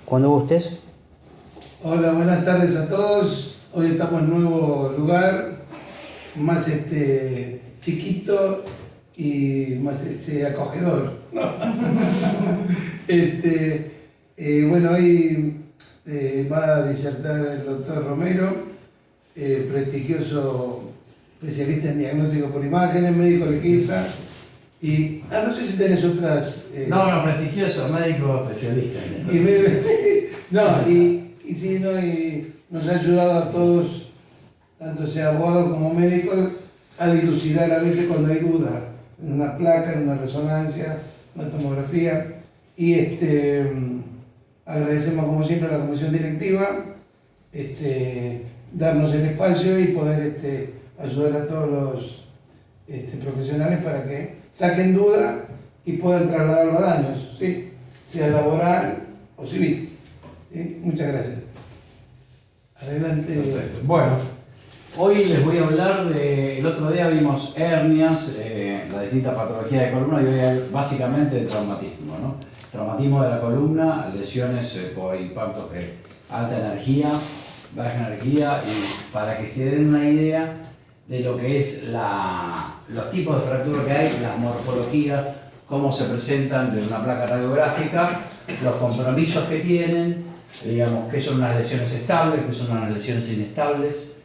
Cuando gustes. Hola, buenas tardes a todos. Hoy estamos en un nuevo lugar, más chiquito y más acogedor. Bueno, hoy va a disertar el doctor Romero, prestigioso especialista en diagnóstico por imágenes, médico legista. Y, no sé si tenés otras... No, prestigioso, médico especialista. Y nos ha ayudado a todos, tanto sea abogados como médicos, a dilucidar a veces cuando hay duda, en una placa, en una resonancia, una tomografía. Y agradecemos como siempre a la comisión directiva darnos el espacio y poder ayudar a todos los profesionales para que saquen duda y puedan trasladar los daños, ¿sí? Sea laboral o civil. ¿Sí? Muchas gracias. Adelante. Perfecto. Bueno, hoy les voy a hablar el otro día vimos hernias, las distintas patologías de columna, y hoy básicamente de traumatismo, ¿no? Traumatismo de la columna, lesiones por impactos de alta energía, baja energía, y para que se den una idea de lo que es los tipos de fractura que hay, las morfologías, cómo se presentan de una placa radiográfica, los compromisos que tienen, digamos, qué son unas lesiones estables, qué son unas lesiones inestables,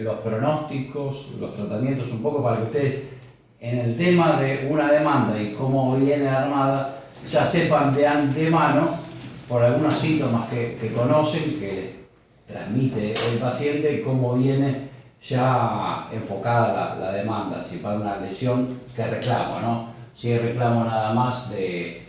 los pronósticos, los tratamientos, un poco para que ustedes en el tema de una demanda y cómo viene armada, ya sepan de antemano, por algunos síntomas que conocen, que transmite el paciente, cómo viene ya enfocada la demanda, si para una lesión que reclamo, ¿no? Si reclamo nada más de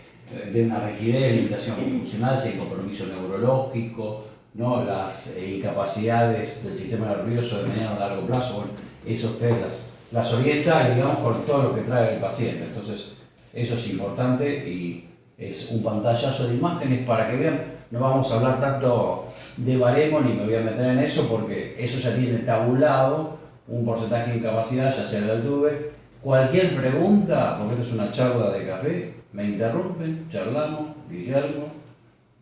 una rigidez, limitación funcional, si hay compromiso neurológico, ¿no? Las incapacidades del sistema nervioso de mediano a largo plazo, bueno, eso ustedes las orientan, digamos, con todo lo que trae el paciente. Entonces, eso es importante y es un pantallazo de imágenes para que vean. No vamos a hablar tanto de baremo ni me voy a meter en eso porque eso ya tiene tabulado un porcentaje de incapacidad, ya sea del TUVE. Cualquier pregunta, porque esto es una charla de café, me interrumpen, charlamos, Guillermo,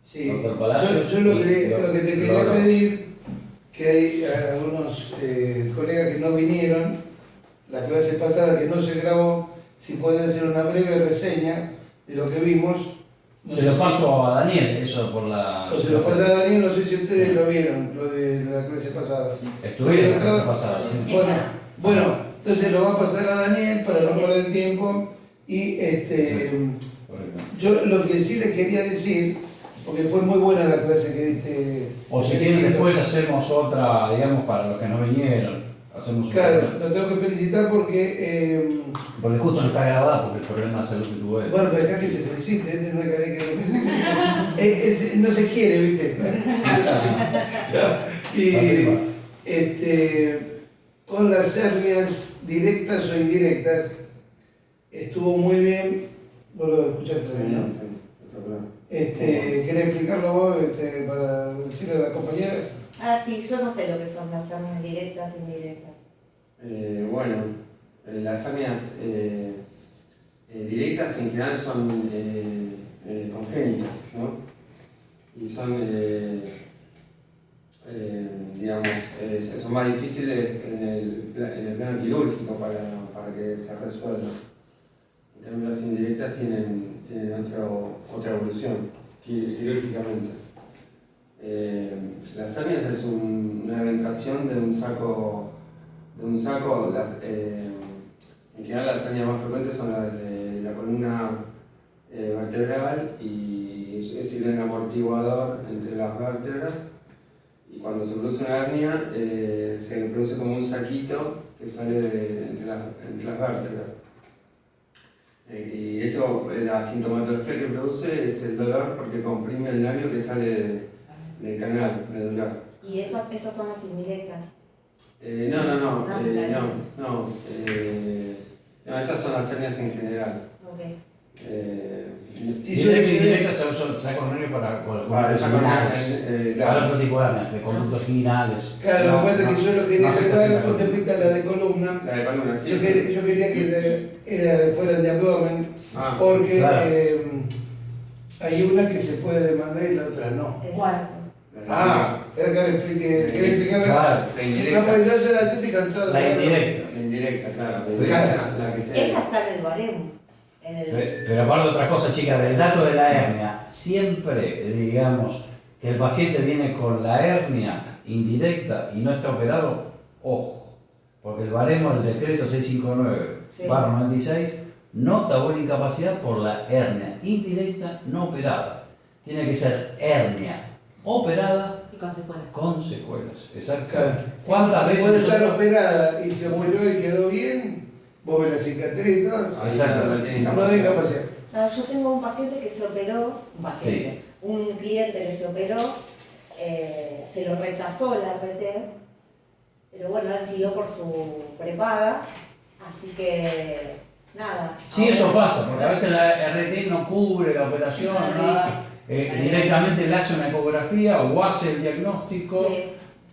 Sí. doctor Palacios. Yo lo que te quería pedir, que hay algunos colegas que no vinieron la clase pasada, que no se grabó, si pueden hacer una breve reseña de lo que vimos. No se lo paso a Daniel, eso por la... O se lo pasa a Daniel, no sé si ustedes lo vieron, lo de la clase pasada. Estuvieron en la clase pasada. Sí. Bueno, entonces lo va a pasar a Daniel para no perder tiempo. Y yo lo que sí les quería decir, porque fue muy buena la clase que diste. O si quieren después hacemos otra, digamos, para los que no vinieron. Hacemos claro, lo tengo que felicitar porque... porque justo no está grabada porque el problema de salud que tuvo él. Bueno, pero acá que te felicite, no hay que lo felicite. No se quiere, ¿viste? Con las hernias directas o indirectas, estuvo muy bien. Vos lo escuchaste también, ¿no? ¿Querés explicarlo vos para decirle a la compañera? Sí, yo no sé lo que son las hernias directas e indirectas. Las hernias directas en general son congénitas, ¿no? Y son, son más difíciles en el plano quirúrgico para que se resuelvan. En cambio, las indirectas tienen otra evolución quirúrgicamente. Las hernias es una penetración de un saco, en general las hernias más frecuentes son las de la columna vertebral y sirven de amortiguador entre las vértebras, y cuando se produce una hernia se produce como un saquito que sale entre las vértebras. Y eso, la sintomatología que produce es el dolor porque comprime el nervio que sale del canal medular. ¿Y esas son las indirectas? No, esas son las hernias en general. Okay. Directas y indirectas son sacos nervios para otro tipo de hernias, de conductos inguinales. Claro, lo que pasa es que yo lo quería sacar, vos te fuiste a la de columna. La de columna, sí. Yo quería que fueran de abdomen, porque claro. Hay una que se puede demandar y la otra no. Exacto. Espera que le explique. ¿Qué le explicarme? Claro, La No, indirecta. pues yo ya la estoy cansado. la de verlo. indirecta. La indirecta, claro. La Pero- indirecta, la que sea. Esa está en el baremo. En el... Pero aparte otra cosa, chicas, del dato de la hernia, siempre digamos que el paciente viene con la hernia indirecta y no está operado, ojo, porque el baremo del decreto 659/96 nota una incapacidad por la hernia indirecta no operada. Tiene que ser hernia operada Y con secuelas. con secuelas. Exacto. Claro. ¿Cuántas veces Puede estar nosotros- operada y se operó y quedó bien, vos ves la cicatriz y todo. Exacto. No tiene No de capacidad. capacidad. Yo tengo un paciente que se operó, un cliente que se operó, se lo rechazó la RT, pero bueno, él siguió por su prepaga, así que nada. Sí, eso pasa, porque a veces la RT no cubre la operación, nada, directamente le hace una ecografía o hace el diagnóstico. Sí.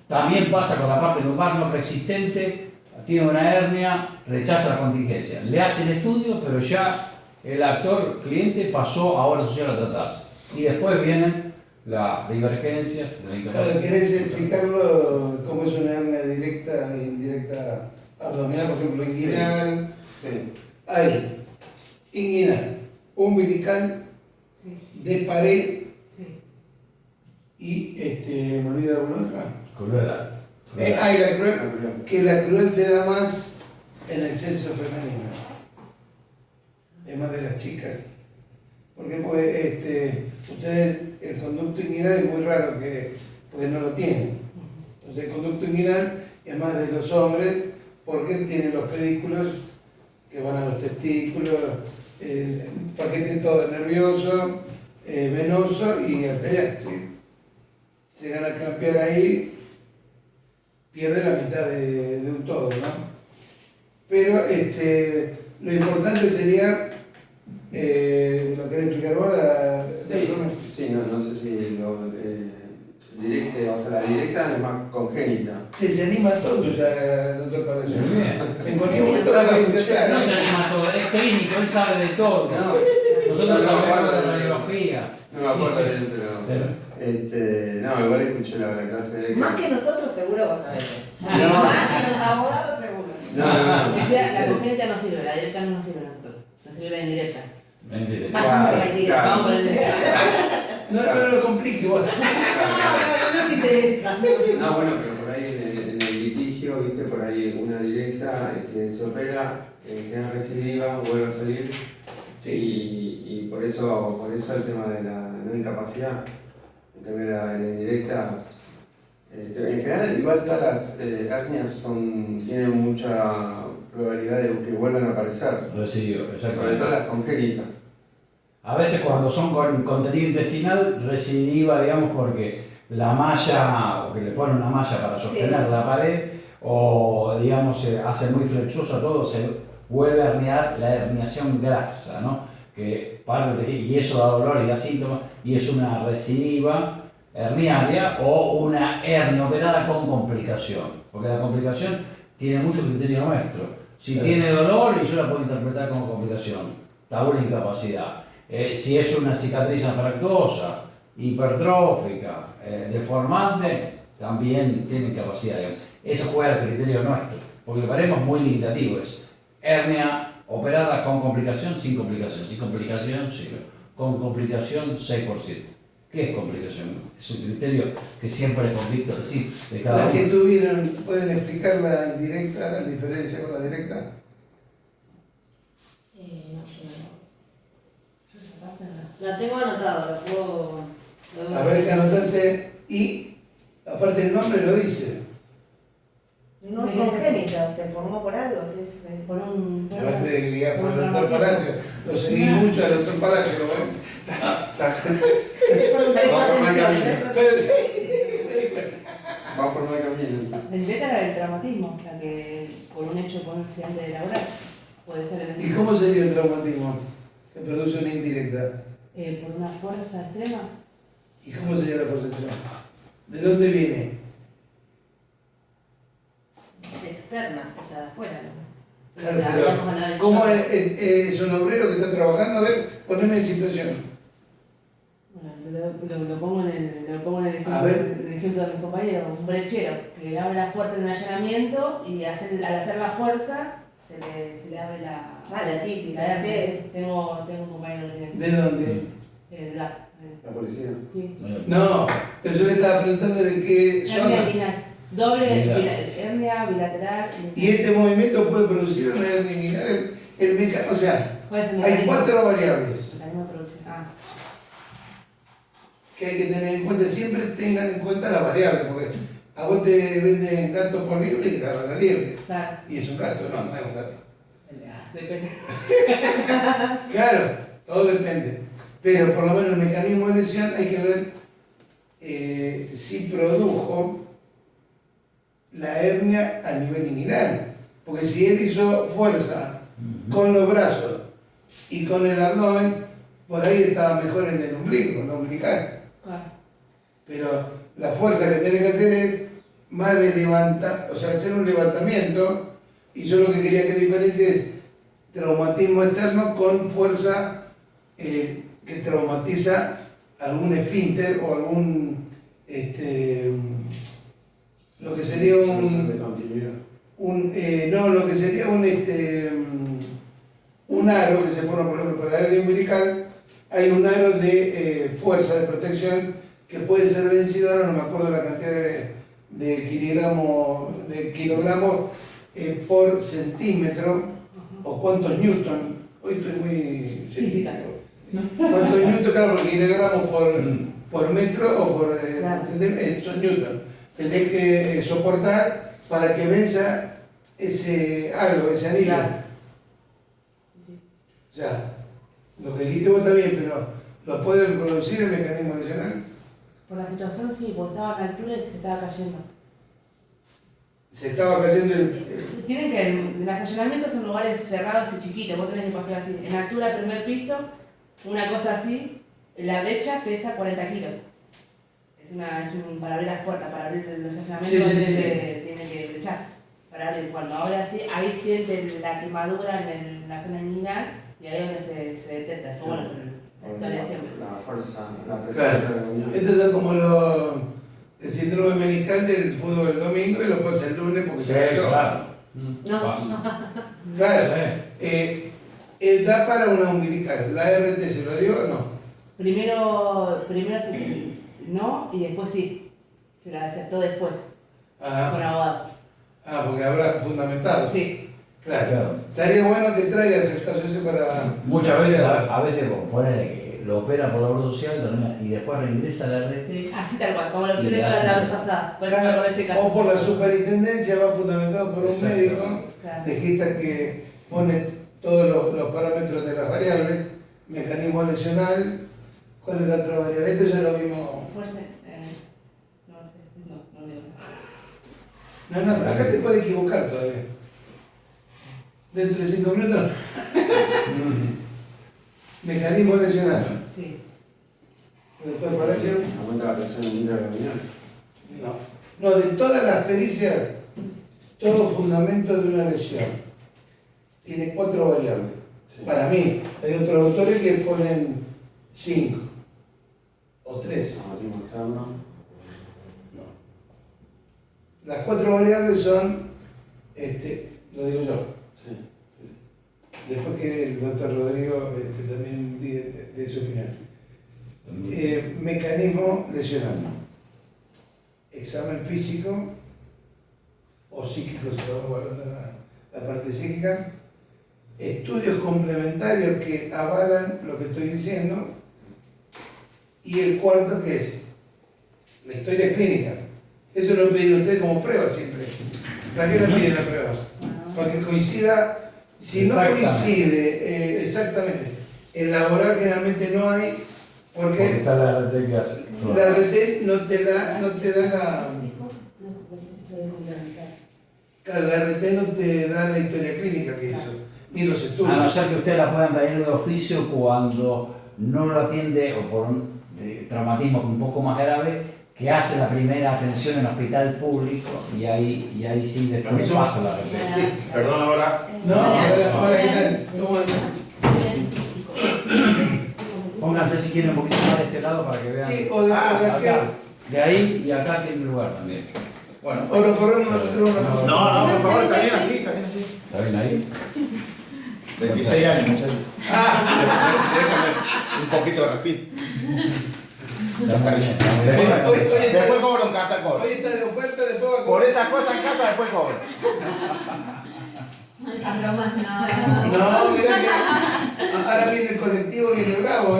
También pasa con la parte lumbar no preexistente, tiene una hernia, rechaza la contingencia. Le hace el estudio, pero ya el actor cliente pasó a obra social a tratarse. Y después vienen las divergencias de la Claro, incapacidad. ¿querés explicarlo cómo es una hernia directa e indirecta abdominal, por ejemplo, inguinal? Sí. Hay inguinal, umbilical, Sí, de pared sí. y, me olvido alguna otra. Cruel. Hay la cruel, que la cruel se da más en el sexo femenino, es más de las chicas. Porque pues, ustedes, el conducto inguinal es muy raro porque no lo tienen. Entonces el conducto inguinal es más de los hombres porque tienen los pedículos que van a los testículos, el paquete todo nervioso, venoso y arterial. ¿Sí? Llegan a campear ahí, pierde la mitad de un todo, ¿no? Pero lo importante sería, ¿lo querés explicar vos? Sí, no sé si lo directa, o sea, la directa es más congénita. Se anima todo ya, doctor Palacio. Muy bien. En cualquier momento la No receta. se anima todo, es clínico, él sabe de todo. No, Nosotros no me sabemos acuerdo de de- radiología. no me acuerdo bien, Pero- no, igual escuché la clase de... Más que nosotros seguro vas a ver. No. Más que los abogados seguro. No. Decía, la congénita no sirve, la directa no nos sirve a nosotros. Nos sirve la indirecta. Mentira. Vayamos a la indirecta. Claro. Vamos con la indirecta. No lo complique vos. No nos interesa. No, bueno, pero por ahí en el litigio, viste, por ahí una directa que se opera, queda recidiva, vuelve a salir. Y por eso el tema de la no incapacidad, en cambio la indirecta, en general igual todas las hernias tienen mucha probabilidad de que vuelvan a aparecer, Recibió, sobre exactamente. todo las congénitas. A veces cuando son con contenido intestinal, recidiva, digamos, porque la malla, o que le ponen una malla para sostener Sí. la pared, o digamos, se hace muy flexosa todo, se vuelve a herniar la herniación grasa, ¿no? Que parte, y eso da dolor y da síntomas, y es una recidiva herniaria o una hernia operada con complicación, porque la complicación tiene mucho criterio nuestro. Si Claro. tiene dolor, y yo la puedo interpretar como complicación, tabú la incapacidad. Si es una cicatriz anfractuosa, hipertrófica, deformante, también tiene incapacidad. Digamos. Eso juega al criterio nuestro, porque el baremo es muy limitativo, es hernia operada con complicación, sin complicación, sin complicación, 0, con complicación, 6%. ¿Qué es complicación? Es un criterio que siempre es conflicto de cada Las uno. que tuvieron, ¿pueden explicar la indirecta, la diferencia con la directa? No, yo no. Yo esa parte no. La tengo anotada, la puedo... A ver, que anotaste y, aparte el nombre lo dice. No es congénita, se formó por algo. Sí, sí. Por un... Aparte de guiar por el un doctor traumatismo. Palacio. Lo seguí mucho al doctor Palacio. ¿no? Por un Vamos por mal atención. Va por mal camino. La indirecta es la del traumatismo, la que por un hecho por un accidente laboral puede ser el ¿Y cómo sería el traumatismo que produce una indirecta? por una fuerza extrema. ¿Y cómo sería la percepción? ¿De dónde viene? Externa, o sea, de afuera, ¿no? Claro, La habíamos hablado pero del ¿cómo shock. es un obrero que está trabajando? A ver, poneme en situación. lo pongo en el A ver. ejemplo de mis compañeros, un brechero que abre las puertas en el allanamiento y al hacer la fuerza se le abre la... La típica, la sí. Tengo un compañero que tiene ¿De dónde? La policía. Sí. No, pero yo le estaba preguntando de qué Hernia zona. inguinal. Doble Bilateral. hernia bilateral. Y este movimiento puede producir una hernia inguinal. O sea, Puede ser hay mecanismo- 4 variables mecanismo de producción. que hay que tener en cuenta. Siempre tengan en cuenta las variables, porque a vos te venden gato por liebre y agarran la liebre. Claro. Y es un gato, no es un gato. Depende. Claro, todo depende. Pero por lo menos el mecanismo de lesión hay que ver si produjo la hernia a nivel inguinal. Porque si él hizo fuerza con los brazos y con el abdomen, por ahí estaba mejor en el ombligo, en la umbilical. Claro. Pero la fuerza que tiene que hacer es más de levantar, o sea, hacer un levantamiento. Y yo lo que quería que diferencie es traumatismo externo con fuerza que traumatiza algún esfínter o algún, lo que sería De un, continuidad. lo que sería un aro que se forma, por ejemplo, para el área umbilical. Hay un aro de fuerza, de protección, que puede ser vencido, ahora no me acuerdo la cantidad de kilogramos por centímetro, o cuántos newton. Hoy estoy muy Física. ¿Cuántos newton? Claro, por kilogramos por metro o por Claro. centímetro, son newton. Tenés que soportar para que venza ese algo, ese anillo. Claro. Sí. O sea, lo que dijiste vos está bien, pero ¿lo puede producir el mecanismo lesional? Por la situación sí, porque estaba a la altura y se estaba cayendo. Se estaba cayendo Tienen que, los allanamientos son lugares cerrados y chiquitos, vos tenés que pasar así. En altura, primer piso, una cosa así, la brecha pesa 40 kilos. Para abrir las puertas, para abrir los allanamientos, Sí. tiene que brechar. Para abrir, cuando abre así, ahí sienten la quemadura en la zona inguinal y ahí es donde se detecta. Después, bueno, la historia siempre. La fuerza, la presión Claro. de la unión. Estos son como el síndrome meniscal del fútbol del domingo y lo pasa el lunes porque Sí, se cayó. claro. No. Claro. Sí. Da para una umbilical. ¿La RT se lo dio o no? Primero no, y después sí. Se la aceptó después, con Ajá. abogado. Porque habrá fundamentado. Sí. Claro. Claro. Estaría bueno que traigas el caso ese para... Muchas veces, a veces ponele que lo opera por la obra social termina, y después regresa a la RT. Así tal cual, como lo Y que le le la hacen- vez pasada. Por eso me acordé de este O caso. por la superintendencia va fundamentado por un Exacto. médico Claro. legista que pone todos los parámetros de las variables, mecanismo lesional. ¿Cuál es la otra variable? Esto ya lo vimos. Fuerza, no sé, no digo nada. No, acá te puedes equivocar todavía. Dentro de 5 minutos. Mecanismo lesional. Sí. Doctor Palacio. Aumenta la presión de la unión. No, de todas las pericias, todo fundamento de una lesión tiene 4 variables. Sí. Para mí, hay otros autores que ponen 5 o 3. Traumatismo externo. No. Las 4 variables son, lo digo yo, Sí. después que el doctor Rodrigo también de su opinión. Mecanismo lesional. Examen físico o psíquico, si estamos hablando de la parte psíquica. Estudios complementarios que avalan lo que estoy diciendo. Y el cuarto, que es la historia clínica. Eso lo piden ustedes como prueba siempre. ¿Para qué lo piden la prueba? Para que coincida. Si no Exactamente. coincide exactamente, en laboral generalmente no hay, Porque porque está la RT que hace. la RT no te da la RT no te da la historia clínica que hizo, ni los A estudios. no ser que ustedes la puedan pedir de oficio cuando no lo atiende o por un traumatismo un poco más grave, que hace la primera atención en hospital público y ahí sí después pasa la RT. Sí. Perdón ahora. No, ahora ¿qué tal? ¿Cómo andan? Ponga pónganse si quieren un poquito más de este lado para que vean. Sí, o de acá. aquel. De ahí y acá tiene lugar también. Bueno. O lo corremos nosotros una foto. No, por favor, está bien así, está bien así. ¿Está bien ahí? 26 años, muchachos. Déjame un poquito de respiro. Después cobro en casa, cobro. Hoy está de oferta, después va a Por cobrar. esas cosas en casa, después cobro. Esas bromas, no. No, mirá que ahora viene el colectivo, viene bravo,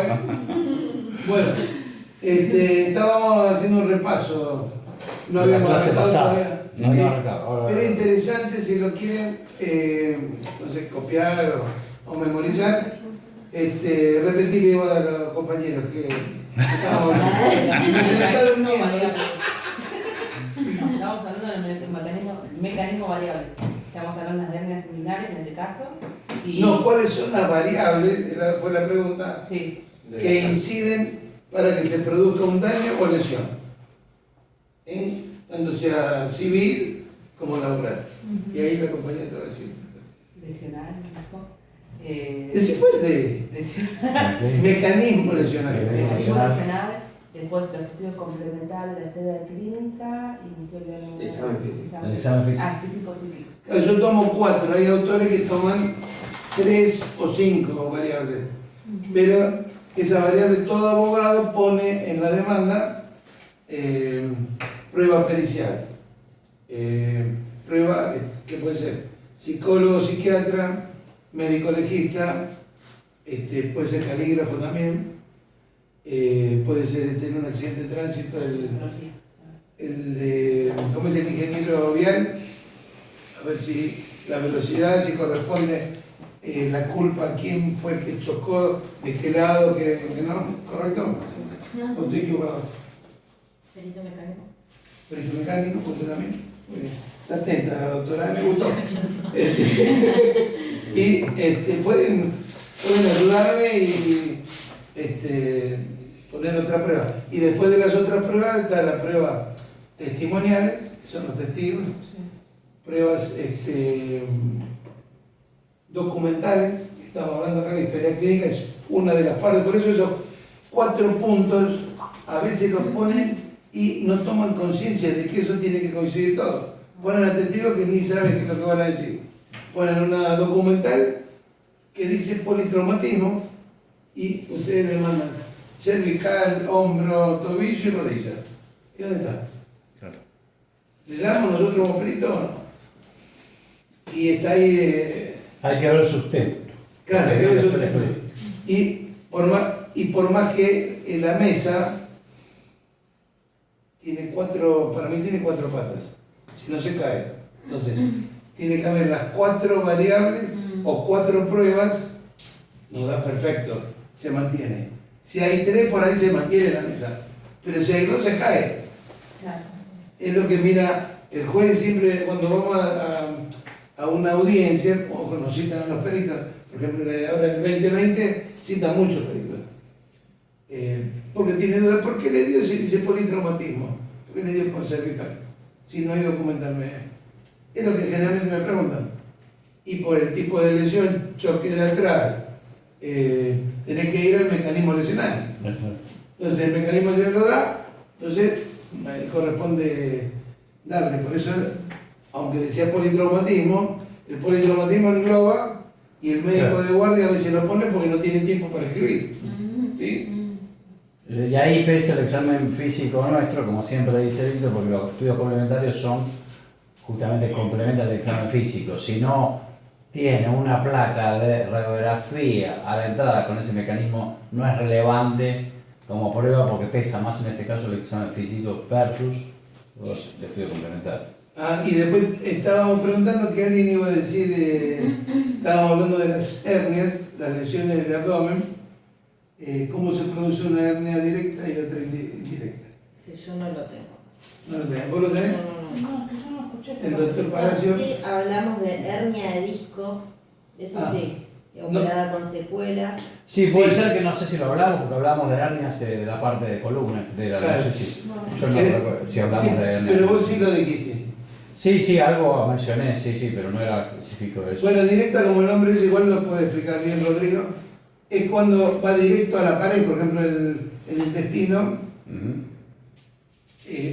Bueno, estábamos haciendo un repaso. No La habíamos clase arrancado pasada. todavía. No habíamos arrancado, ahora- Pero interesante si lo quieren, no sé, copiar o memorizar, repetir y digo a los compañeros que estamos se me está durmiendo. Estamos hablando del mecanismo variable. Estamos hablando de las hernias inguinales en este caso. Y, No, ¿cuáles son las variables? Fue la pregunta. Sí, Que inciden para que se produzca un daño o lesión, tanto sea civil como laboral. Y ahí la compañía te va a decir. lesional, ¿no? Decí fuerte. Lesional. Mecanismo lesionario. Mecanismo lesional. Después los estudios complementarios, la historia clínica y mi teoría de Examen físico. El examen físico. físico-psíquico. Yo tomo 4, hay autores que toman 3 o 5 variables, pero esa variable todo abogado pone en la demanda prueba pericial, prueba que puede ser psicólogo, psiquiatra, médico legista, puede ser calígrafo también, puede ser en un accidente de tránsito, el de, ¿cómo es el ingeniero vial? A ver si la velocidad, si corresponde la culpa, a quién fue el que chocó, de qué lado, que no, ¿correcto? No. ¿O estoy equivocado? Perito mecánico. Perito mecánico, usted también. Muy bien. Está atenta la doctora, me gustó. Y pueden ayudarme y poner otra prueba. Y después de las otras pruebas está la prueba testimoniales, que son los testigos, pruebas documentales, que estamos hablando acá de historia clínica, es una de las partes, por eso esos 4 puntos a veces los ponen y no toman conciencia de que eso tiene que coincidir todo. Ponen a testigos que ni saben qué es lo que van a decir. Ponen una documental que dice politraumatismo y ustedes demandan cervical, hombro, tobillo y rodilla. ¿Y dónde está? Claro. ¿Le damos nosotros como perito o no? Y está ahí, Hay que ver el sustento. claro, hay que ver el sustento. Y por más que en la mesa tiene 4, para mí tiene 4 patas, si no se cae. Entonces, tiene que haber las 4 variables o 4 pruebas, nos da perfecto, se mantiene. Si hay 3, por ahí se mantiene la mesa, pero si hay 2, se cae. Claro. Es lo que mira el juez siempre cuando vamos a una audiencia, o cuando citan a los peritos, por ejemplo, ahora en el 2020 citan muchos peritos. Porque tiene duda, ¿por qué le dio si dice politraumatismo? ¿Por qué le dio por cervical? Si no hay documentarme. Es lo que generalmente me preguntan. Y por el tipo de lesión, choque de atrás, tenés que ir al mecanismo lesional. Entonces el mecanismo lesional lo da, entonces corresponde darle. Por eso, aunque decía politraumatismo, el politraumatismo engloba y el médico de guardia a veces lo pone porque no tiene tiempo para escribir. ¿Sí? Y ahí pesa el examen físico nuestro, como siempre dice Víctor, porque los estudios complementarios son justamente complementan el examen físico. Si no tiene una placa de radiografía a la entrada con ese mecanismo, no es relevante como prueba porque pesa más en este caso el examen físico versus los estudios complementarios. Y después estábamos preguntando que alguien iba a decir, estábamos hablando de las hernias, las lesiones del abdomen, cómo se produce una hernia directa y otra indirecta. Sí, yo no lo tengo. ¿No lo tenés? ¿Vos lo tenés? No, que yo no escuché. El doctor Palacio. Sí, hablamos de hernia de disco, eso sí, operada con secuelas. Sí, puede Sí. ser que no sé si lo hablamos, porque hablamos de hernias de la parte de columna, de la Claro. no sé si, yo no recuerdo si hablamos Sí, de hernias. pero vos sí lo dijiste. Sí, algo mencioné, sí, pero no era específico de eso. Bueno, directa como el nombre dice, igual lo puede explicar bien Rodrigo. es cuando va directo a la pared, por ejemplo, el intestino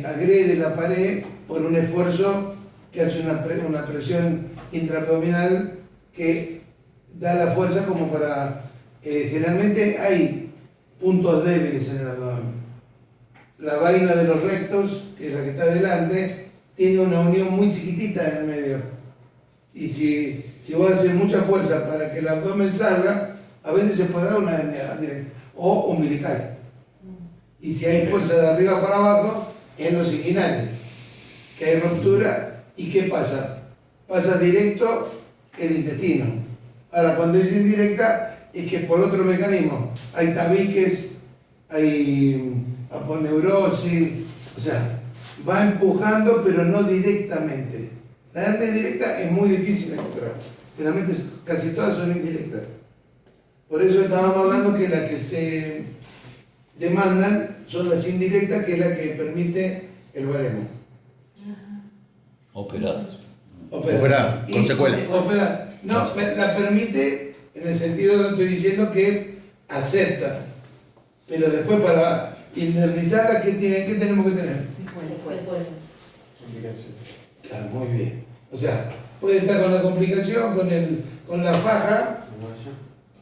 agrede la pared por un esfuerzo que hace una presión intraabdominal que da la fuerza como para... generalmente hay puntos débiles en el abdomen. La vaina de los rectos, que es la que está delante, tiene una unión muy chiquitita en el medio. Y si vos haces mucha fuerza para que el abdomen salga, a veces se puede dar una hernia directa o umbilical. Y si hay fuerza de arriba para abajo, en los inguinales, que hay ruptura, ¿y qué pasa? Pasa directo el intestino. Ahora, cuando es indirecta, es que por otro mecanismo, hay tabiques, hay aponeurosis, o sea, va empujando, pero no directamente. La hernia directa es muy difícil de encontrar. Generalmente casi todas son indirectas. Por eso estábamos hablando que las que se demandan son las indirectas, que es la que permite el baremo. Operadas. Operada, con secuela. Operada. No, la permite en el sentido que estoy diciendo que acepta. Pero después para indemnizarla, ¿qué tenemos que tener? Claro, muy bien. O sea, puede estar con la complicación, con la faja,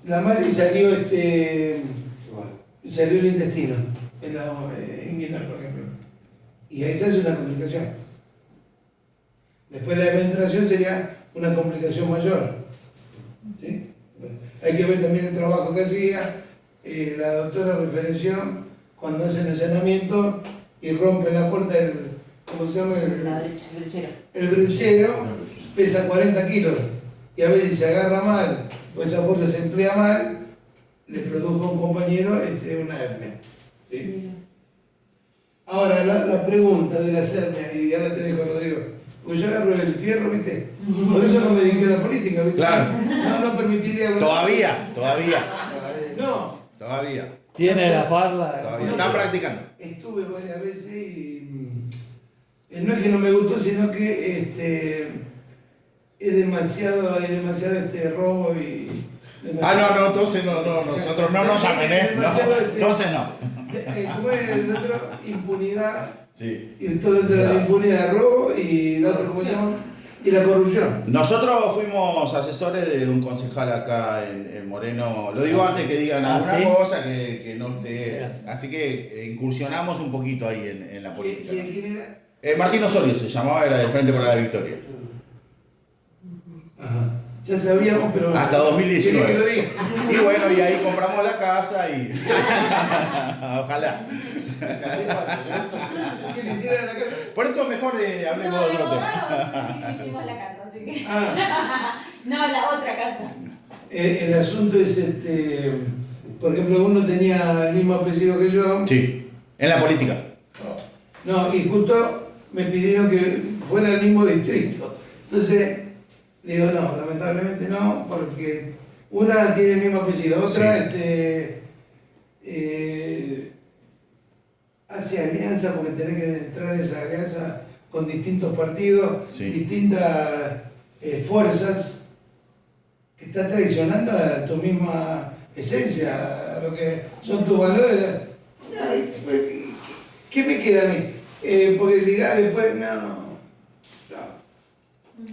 la madre y salió salió el intestino, en la inguinal, por ejemplo. Y esa es una complicación. Después la penetración sería una complicación mayor. ¿Sí? Bueno, hay que ver también el trabajo que hacía. La doctora referenció cuando hacen el saneamiento y rompen la puerta del, ¿cómo se llama? El brechero. El brechero pesa 40 kilos y a veces se agarra mal o esa fuerza se emplea mal, le produjo a un compañero una hernia. ¿Sí? Ahora, la pregunta de las hernias, y ahora te dejo, Rodrigo, porque yo agarro el fierro, ¿viste? Por eso no me dediqué a la política, ¿viste? Claro. No permitiría hablar. Todavía. Tiene la parla. Todavía. Están practicando. Estuve varias veces y no es que no me gustó, sino que hay demasiado robo y... No, entonces no, nosotros no nos llamen, ¿eh? No, entonces no. Como es el otro, impunidad, Sí. y todo dentro de la impunidad, robo y la otra, ¿cómo se llama? Y la corrupción. Nosotros fuimos asesores de un concejal acá en Moreno. Lo digo antes que digan alguna ¿sí? cosa que no esté. Así que incursionamos un poquito ahí en la política. ¿Quién era? Martín Osorio se llamaba, era del Frente para la Victoria. Ajá. Ya sabíamos, pero... Hasta 2019. ¿Quiere que lo diga? Y bueno, y ahí compramos la casa y. Ojalá. ¿Qué le hicieron a la casa? Por eso mejor hablemos de otro tema. Sí, hicimos la casa, así que. Ah, No, la otra casa. el asunto es, por ejemplo, uno tenía el mismo apellido que yo. Sí, en la política. No, y justo me pidieron que fuera el mismo distrito. Entonces, digo, no, lamentablemente no, porque una tiene el mismo apellido, otra hace alianza porque tenés que entrar en esa alianza con distintos partidos, Sí. distintas fuerzas, que está traicionando a tu misma esencia, a lo que son tus valores. Ay, ¿qué me queda a mí? Porque ligar después, no.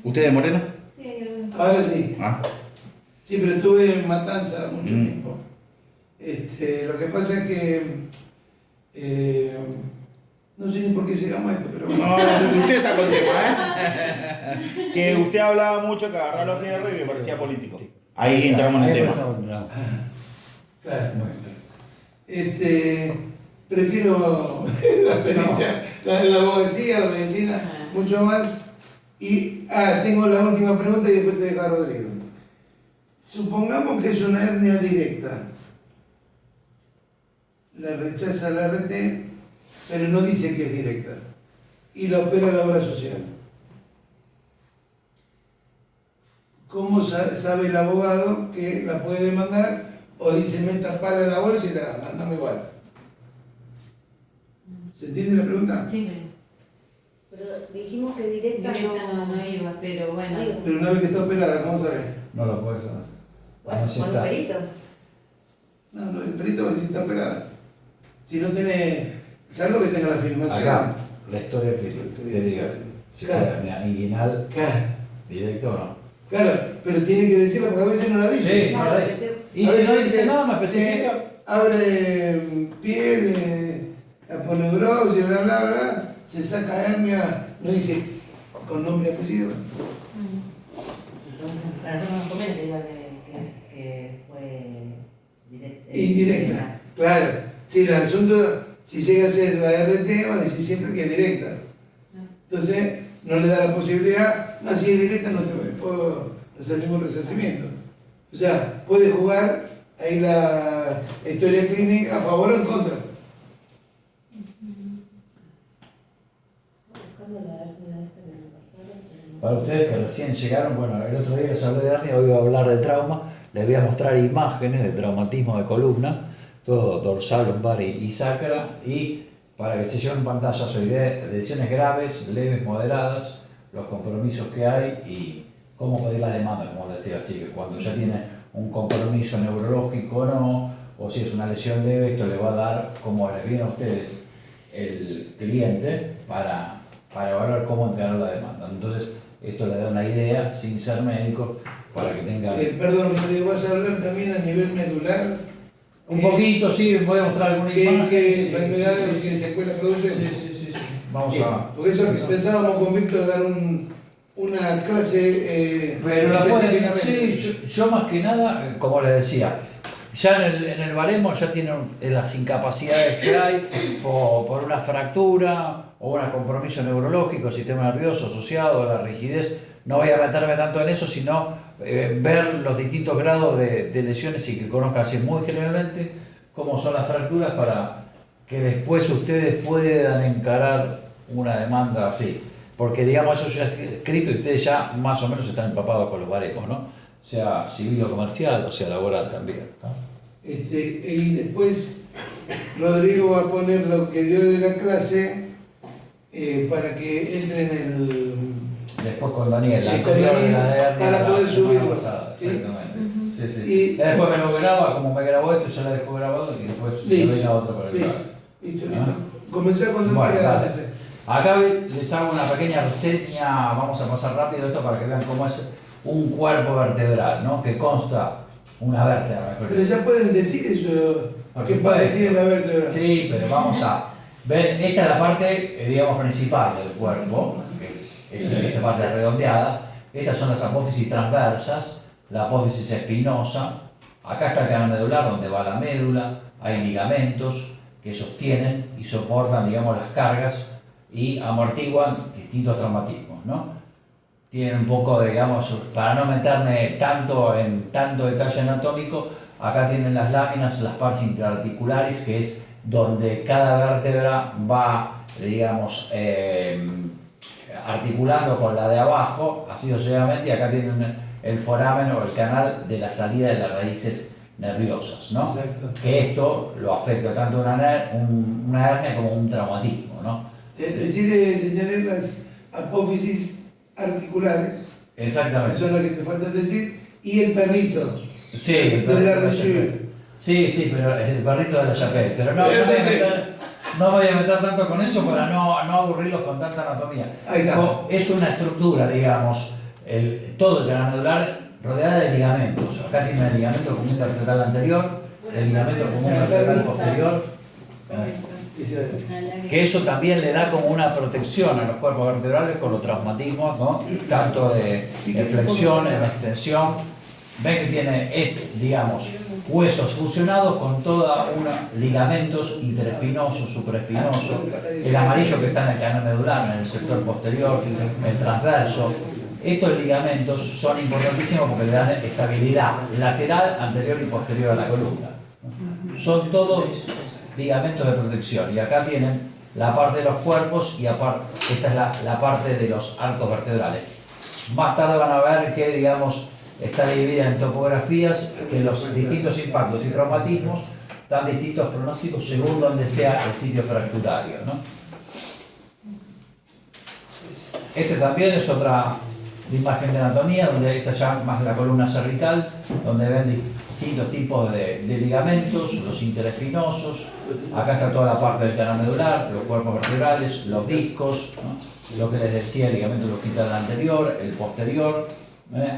¿Usted de Moreno? Sí, Ahora sí. Ah. Sí, pero estuve en Matanza mucho tiempo. Lo que pasa es que no sé ni por qué llegamos a esto, pero bueno. No, usted sacó el tema, ¿eh? Que usted hablaba mucho, que agarraba los fierros y me parecía político. Ahí entramos en el tema. Claro. Prefiero la experiencia, la abogacía, la medicina, mucho más. Y tengo la última pregunta y después te dejo a Rodrigo. Supongamos que es una hernia directa. La rechaza la RT, pero no dice que es directa. Y la opera la obra social. ¿Cómo sabe el abogado que la puede demandar? O dice, meta para la bolsa y la mandame igual. ¿Se entiende la pregunta? sí. Pero dijimos que directa Directa no iba, pero bueno. no iba. Pero una vez que está operada, ¿cómo sabe? No lo puedes saber. Bueno, No, sí con un está. perito. No, el perito va a decir está operada. Si no tiene, salvo que tenga la afirmación. Acá, la historia que diga, si fue hernia inguinal, Claro, directo o no. claro, pero tiene que decirla porque a veces no la dice. Sí, no la dice. Y A si veces no dice nada, me especifica. se abre piel, aponeurosis, bla, bla, bla, se saca hernia, no dice con nombre y apellido. Entonces, para nosotros nos conviene que diga que fue directa. Indirecta, claro. Si el asunto, si llega a ser la RT, va a decir siempre que es directa. Entonces, no le da la posibilidad, no, si es directa no te puedo hacer ningún resarcimiento. O sea, puede jugar ahí la historia clínica a favor o en contra. Buscando la hernia esta que me pasaron. Para ustedes que recién llegaron, bueno, el otro día les hablé de hernia, hoy voy a hablar de trauma, les voy a mostrar imágenes de traumatismo de columna, todo dorsal, lumbar y sacra, y para que se lleven pantalla soy de lesiones graves, leves, moderadas, los compromisos que hay y cómo pedir la demanda, como decía los chicos, cuando ya tiene un compromiso neurológico o no, o si es una lesión leve, esto le va a dar, como les viene a ustedes, el cliente para evaluar cómo entregar la demanda. Entonces, esto le da una idea, sin ser médico, para que tenga... Perdón, Rodrigo, vas a hablar también a nivel medular. Un poquito, sí, voy a mostrar alguna imagen. ¿Qué enfermedades, qué secuelas produce? Sí. Vamos a... Porque eso que pensábamos con Víctor dar una clase Pero la pueden, específicamente. sí, yo más que nada, como les decía, ya en el baremo ya tienen las incapacidades que hay por una fractura o un compromiso neurológico, sistema nervioso asociado a la rigidez. No voy a meterme tanto en eso, sino ver los distintos grados de lesiones y que conozcan así muy generalmente cómo son las fracturas para que después ustedes puedan encarar una demanda así. Porque digamos eso ya está escrito y ustedes ya más o menos están empapados con los baremos, ¿no? Sea civil o comercial o sea laboral también, ¿no? Y después Rodrigo va a poner lo que dio de la clase para que entre en el... Después con Daniel, la con anterior de Daniel, la hernia para de la poder semana subirlo. pasada, ¿Sí? exactamente. Sí. Y- Después me lo graba, como me grabó esto, yo la dejo grabado y después Listo. le doy la otra para el Listo, caso. listo. ¿Ah? Comenzá cuando Bueno, quiera. dale. Acá les hago una pequeña reseña, vamos a pasar rápido esto para que vean cómo es un cuerpo vertebral, ¿no? Que consta una vértebra, mejor Pero dicho. ya pueden decir eso, Por qué supuesto. parte tiene la vértebra. Sí, pero vamos a ver, esta es la parte, digamos, principal del cuerpo, que es esta parte redondeada. Estas son las apófisis transversas, la apófisis espinosa. Acá está el canal medular donde va la médula, hay ligamentos que sostienen y soportan, digamos, las cargas y amortiguan distintos traumatismos, ¿no? Tienen un poco, digamos, para no meterme tanto en tanto detalle anatómico, acá tienen las láminas, las partes interarticulares, que es donde cada vértebra va, digamos, articulando con la de abajo, así sucesivamente, y acá tienen el foramen o el canal de la salida de las raíces nerviosas, ¿no? Exacto. Que esto lo afecta tanto una hernia como un traumatismo, ¿no? Decirle, señalar las apófisis articulares, que Exactamente. son las que te faltan decir, y el perrito. Sí, el de la perrito de la Chapelle. Chapelle. Sí, pero el perrito de la Chapelle. Pero no me voy a meter tanto con eso para no aburrirlos con tanta anatomía. Ahí está. Es una estructura, digamos, todo el canal medular rodeada de ligamentos. Acá tiene el ligamento común vertebral anterior, el ligamento común vertebral posterior. Que eso también le da como una protección a los cuerpos vertebrales con los traumatismos, ¿no? Tanto de flexión, en extensión. Ven que es, digamos, huesos fusionados con toda una ligamentos interespinosos, supraespinosos, el amarillo que está en el canal medular, en el sector posterior, el transverso. Estos ligamentos son importantísimos porque le dan estabilidad lateral, anterior y posterior a la columna. Son todos ligamentos de protección y acá tienen la parte de los cuerpos y aparte, esta es la parte de los arcos vertebrales. Más tarde van a ver que, digamos, está dividida en topografías, que los distintos impactos y traumatismos dan distintos pronósticos según donde sea el sitio fracturario, ¿no? Este también es otra imagen de anatomía, donde esta ya más la columna cervical, donde ven distintos tipos de ligamentos, los interespinosos, acá está toda la parte del canal medular, los cuerpos vertebrales, los discos, ¿no? Lo que les decía, el ligamento longital anterior, el posterior,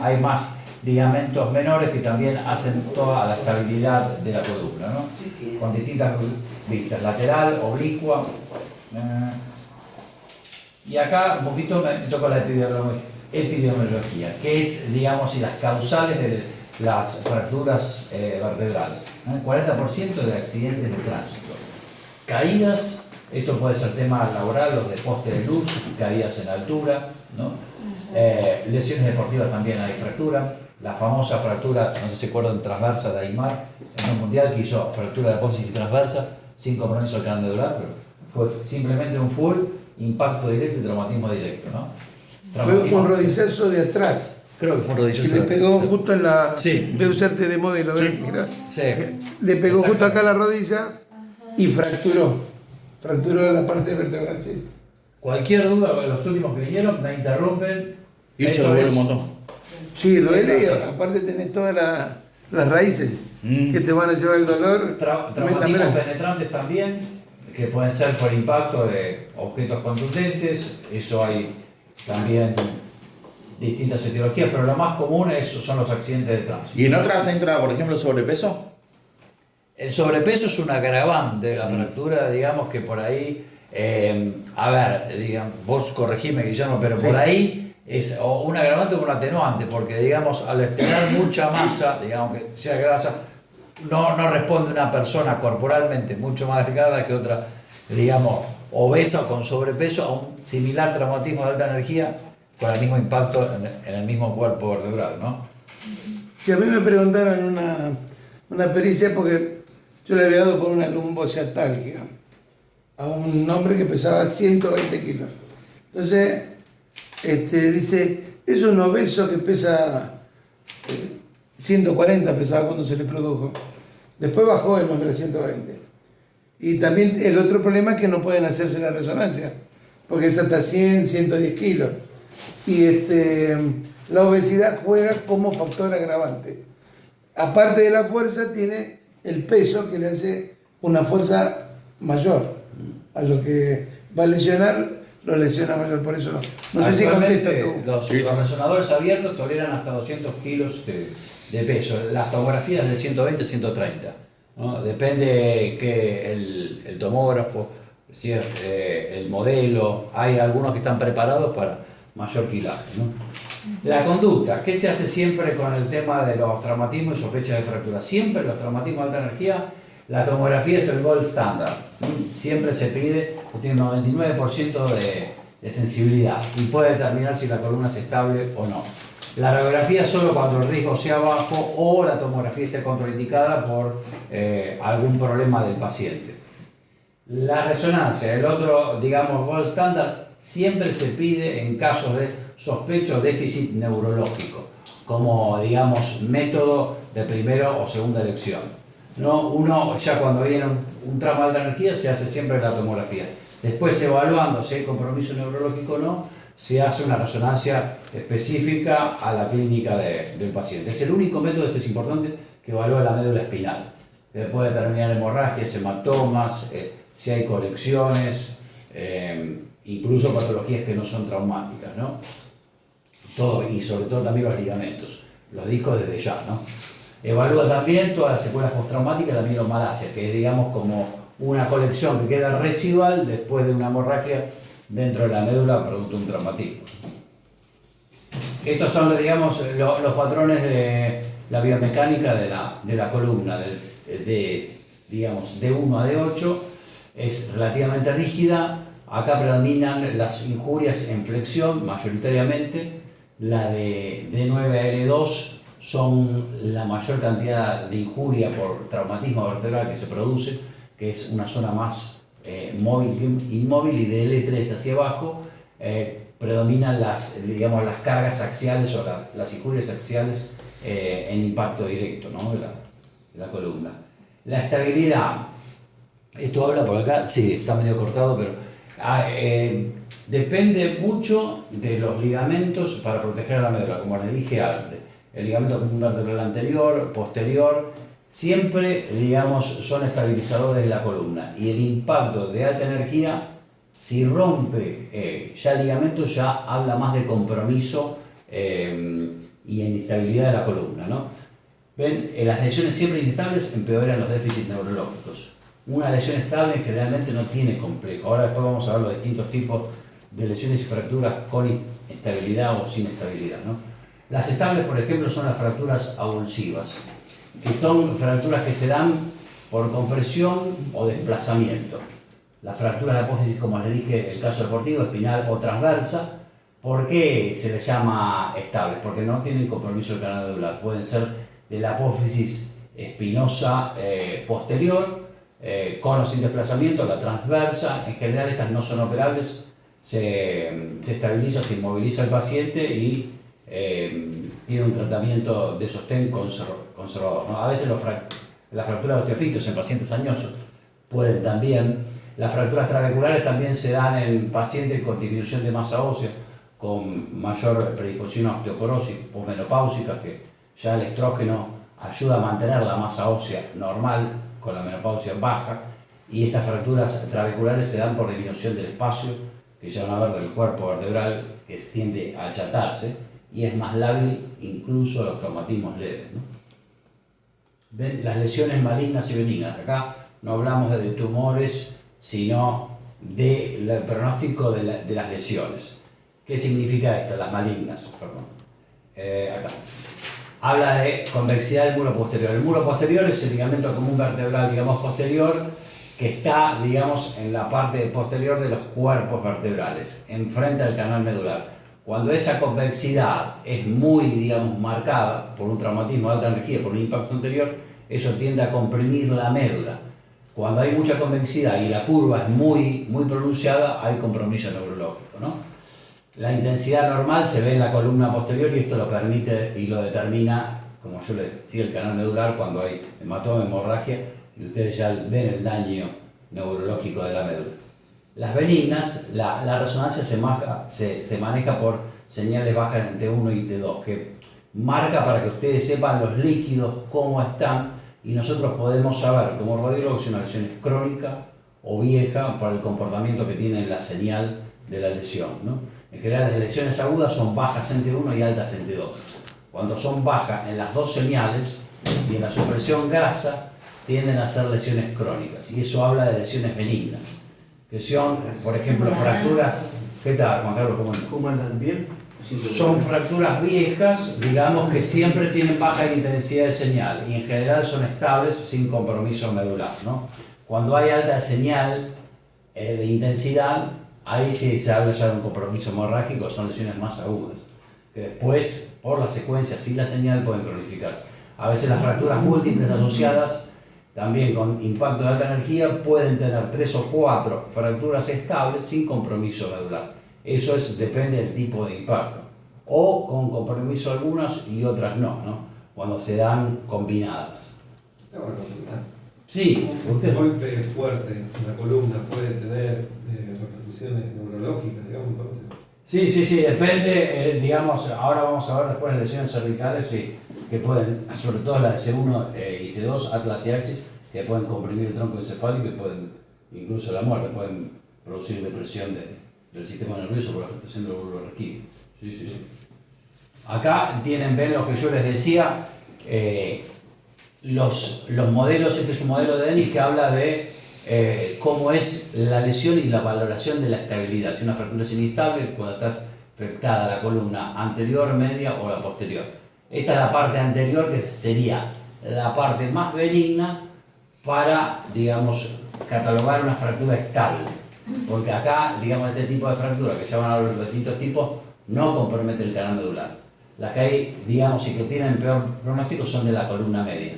hay más ligamentos menores que también hacen toda la estabilidad de la columna, ¿no? Con distintas vistas, lateral, oblicua, y acá un poquito me toca la epidemiología, que es, digamos, las causales de las fracturas vertebrales. 40% de accidentes de tránsito. Caídas, esto puede ser tema laboral, los de poste de luz, caídas en altura, ¿no? Lesiones deportivas también hay fractura. La famosa fractura, no sé si se acuerdan, transversa de Aymar, en un mundial que hizo fractura de apófisis transversa, sin compromiso del canal medular, pero fue simplemente un full impacto directo y traumatismo directo, ¿no? Fue un rodillazo de atrás. Creo que fue un rodillazo. Y le pegó justo en la... Sí. Voy a usarte de modelo, Sí. mira. Sí. Le pegó justo acá a la rodilla y fracturó. Fracturó la parte vertebral, sí. Cualquier duda, los últimos que vinieron me interrumpen. Y se Esto lo duele es- un montón. Sí, duele y aparte tenés todas las raíces que te van a llevar el dolor. Traumatismos penetrantes también, que pueden ser por impacto de objetos contundentes, eso hay también distintas etiologías, pero lo más común son los accidentes de tránsito. ¿Y en otras entra, por ejemplo, el sobrepeso? El sobrepeso es un agravante de la fractura, digamos que por ahí, a ver, digamos, vos corregime, Guillermo, pero por ahí es o un agravante o un atenuante, porque digamos, al tener mucha masa, digamos que sea grasa, no responde una persona corporalmente mucho más delgada que otra, digamos, obesa o con sobrepeso a un similar traumatismo de alta energía con el mismo impacto en el mismo cuerpo vertebral, ¿no? Si a mí me preguntaron una pericia, porque yo le había dado con una lumbociatálgica a un hombre que pesaba 120 kilos. Entonces, dice, es un obeso que pesa 140, pesaba cuando se le produjo. Después bajó el hombre a 120. Y también el otro problema es que no pueden hacerse la resonancia, porque es hasta 100, 110 kilos. Y la obesidad juega como factor agravante. Aparte de la fuerza, tiene el peso que le hace una fuerza mayor. A lo que va a lesionar, lo lesiona mayor. Por eso no sé si contesta tú. Los resonadores abiertos toleran hasta 200 kilos de peso. Las tomografías de 120 130. ¿No? Depende que el tomógrafo, si es, el modelo, hay algunos que están preparados para mayor kilaje, ¿no? La conducta, ¿qué se hace siempre con el tema de los traumatismos y sospechas de fractura? Siempre los traumatismos de alta energía, la tomografía es el gold standard. Siempre se pide, tiene un 99% de sensibilidad y puede determinar si la columna es estable o no. La radiografía solo cuando el riesgo sea bajo o la tomografía esté contraindicada por algún problema del paciente. La resonancia, el otro, digamos, gold standard, siempre se pide en casos de sospecho déficit neurológico, como, digamos, método de primera o segunda elección. ¿No? Uno, ya cuando viene un trauma de alta energía, se hace siempre la tomografía. Después, evaluando si hay compromiso neurológico o no, se hace una resonancia específica a la clínica del paciente. Es el único método, esto es importante, que evalúa la médula espinal. Puede determinar hemorragias, hematomas, si hay colecciones, incluso patologías que no son traumáticas, ¿no? Todo, y sobre todo también los ligamentos, los discos desde ya, ¿no? Evalúa también todas las secuelas postraumáticas de la mielomalacia, que es, digamos, como una colección que queda residual después de una hemorragia dentro de la médula producto de un traumatismo. Estos son, digamos, los patrones de la biomecánica de la columna, digamos, D1 a D8, es relativamente rígida. Acá predominan las injurias en flexión mayoritariamente, la de D9 a L2 son la mayor cantidad de injuria por traumatismo vertebral que se produce, que es una zona más móvil que inmóvil, y de L3 hacia abajo predominan las cargas axiales o las injurias axiales en impacto directo, ¿no? de la columna. La estabilidad, esto habla por acá, sí, está medio cortado, pero depende mucho de los ligamentos para proteger a la médula, como les dije antes. el ligamento común vertebral anterior, posterior, siempre, digamos, son estabilizadores de la columna. Y el impacto de alta energía, si rompe ya el ligamento, ya habla más de compromiso y inestabilidad de la columna, ¿no? ¿Ven? Las lesiones siempre inestables empeoran los déficits neurológicos. Una lesión estable generalmente no tiene complejo. Ahora después vamos a ver los distintos tipos de lesiones y fracturas con estabilidad o sin estabilidad, ¿no? Las estables, por ejemplo, son las fracturas avulsivas, que son fracturas que se dan por compresión o desplazamiento. Las fracturas de apófisis, como les dije, el caso deportivo, espinal o transversa. ¿Por qué se les llama estables? Porque no tienen compromiso del canal medular. Pueden ser de la apófisis espinosa posterior, con o sin desplazamiento, la transversa. En general estas no son operables, se estabiliza, se inmoviliza el paciente y tiene un tratamiento de sostén conservador, ¿no? A veces las fracturas de osteofitos en pacientes añosos pueden también. Las fracturas trabeculares también se dan en pacientes con disminución de masa ósea, con mayor predisposición a osteoporosis posmenopáusica, que ya el estrógeno ayuda a mantener la masa ósea normal con la menopausia baja, y estas fracturas trabeculares se dan por disminución del espacio que ya van a ver del cuerpo vertebral, que tiende a achatarse y es más lábil incluso a los traumatismos leves, ¿no? ¿Ven? Las lesiones malignas y benignas. Acá no hablamos de tumores, sino del pronóstico de las lesiones. ¿Qué significa esto? Las malignas, perdón. Acá. Habla de convexidad del muro posterior. El muro posterior es el ligamento común vertebral, digamos, posterior, que está, digamos, en la parte posterior de los cuerpos vertebrales, enfrente al canal medular. Cuando esa convexidad es muy, digamos, marcada por un traumatismo de alta energía, por un impacto anterior, eso tiende a comprimir la médula. Cuando hay mucha convexidad y la curva es muy pronunciada, hay compromiso neurológico, ¿no? La intensidad normal se ve en la columna posterior y esto lo permite y lo determina, como yo le decía, el canal medular cuando hay hematoma, hemorragia, y ustedes ya ven el daño neurológico de la médula. Las benignas, la resonancia se maneja por señales bajas en T1 y T2, que marca para que ustedes sepan los líquidos, cómo están, y nosotros podemos saber como radiólogos si una lesión es crónica o vieja por el comportamiento que tiene la señal de la lesión, ¿no? En general las lesiones agudas son bajas en T1 y altas en T2. Cuando son bajas en las dos señales y en la supresión grasa, tienden a ser lesiones crónicas, y eso habla de lesiones benignas. Que son, por ejemplo, fracturas. ¿Qué tal, Juan Carlos? ¿Cómo andan? ¿Bien? Son fracturas viejas, digamos, que siempre tienen baja intensidad de señal y en general son estables sin compromiso medular, ¿no? Cuando hay alta señal de intensidad, ahí sí se habla ya de un compromiso hemorrágico, son lesiones más agudas, que después, por la secuencia, sin la señal, pueden cronificarse. A veces las fracturas múltiples asociadas también con impacto de alta energía pueden tener 3 o 4 fracturas estables sin compromiso medular. Eso depende del tipo de impacto. O con compromiso algunas y otras no, cuando se dan combinadas. Te voy a consultar. Sí, usted. Un golpe fuerte en la columna puede tener repercusiones neurológicas, digamos, entonces. Sí, depende, digamos, ahora vamos a ver después las lesiones cervicales, sí, que pueden, sobre todo las de C1 y C2, Atlas y Axis, que pueden comprimir el tronco encefálico y pueden, incluso la muerte, pueden producir depresión del sistema nervioso por afectación del glóbulo raquídeo. Sí. Acá ven lo que yo les decía, los modelos. Este es un modelo de Dennis que habla de cómo es la lesión y la valoración de la estabilidad. Si una fractura es inestable, cuando está afectada la columna anterior, media o la posterior. Esta es la parte anterior, que sería la parte más benigna para, digamos, catalogar una fractura estable. Porque acá, digamos, este tipo de fractura, que ya van a ver los distintos tipos, no compromete el canal medular. Las que hay, digamos, y que tienen peor pronóstico son de la columna media,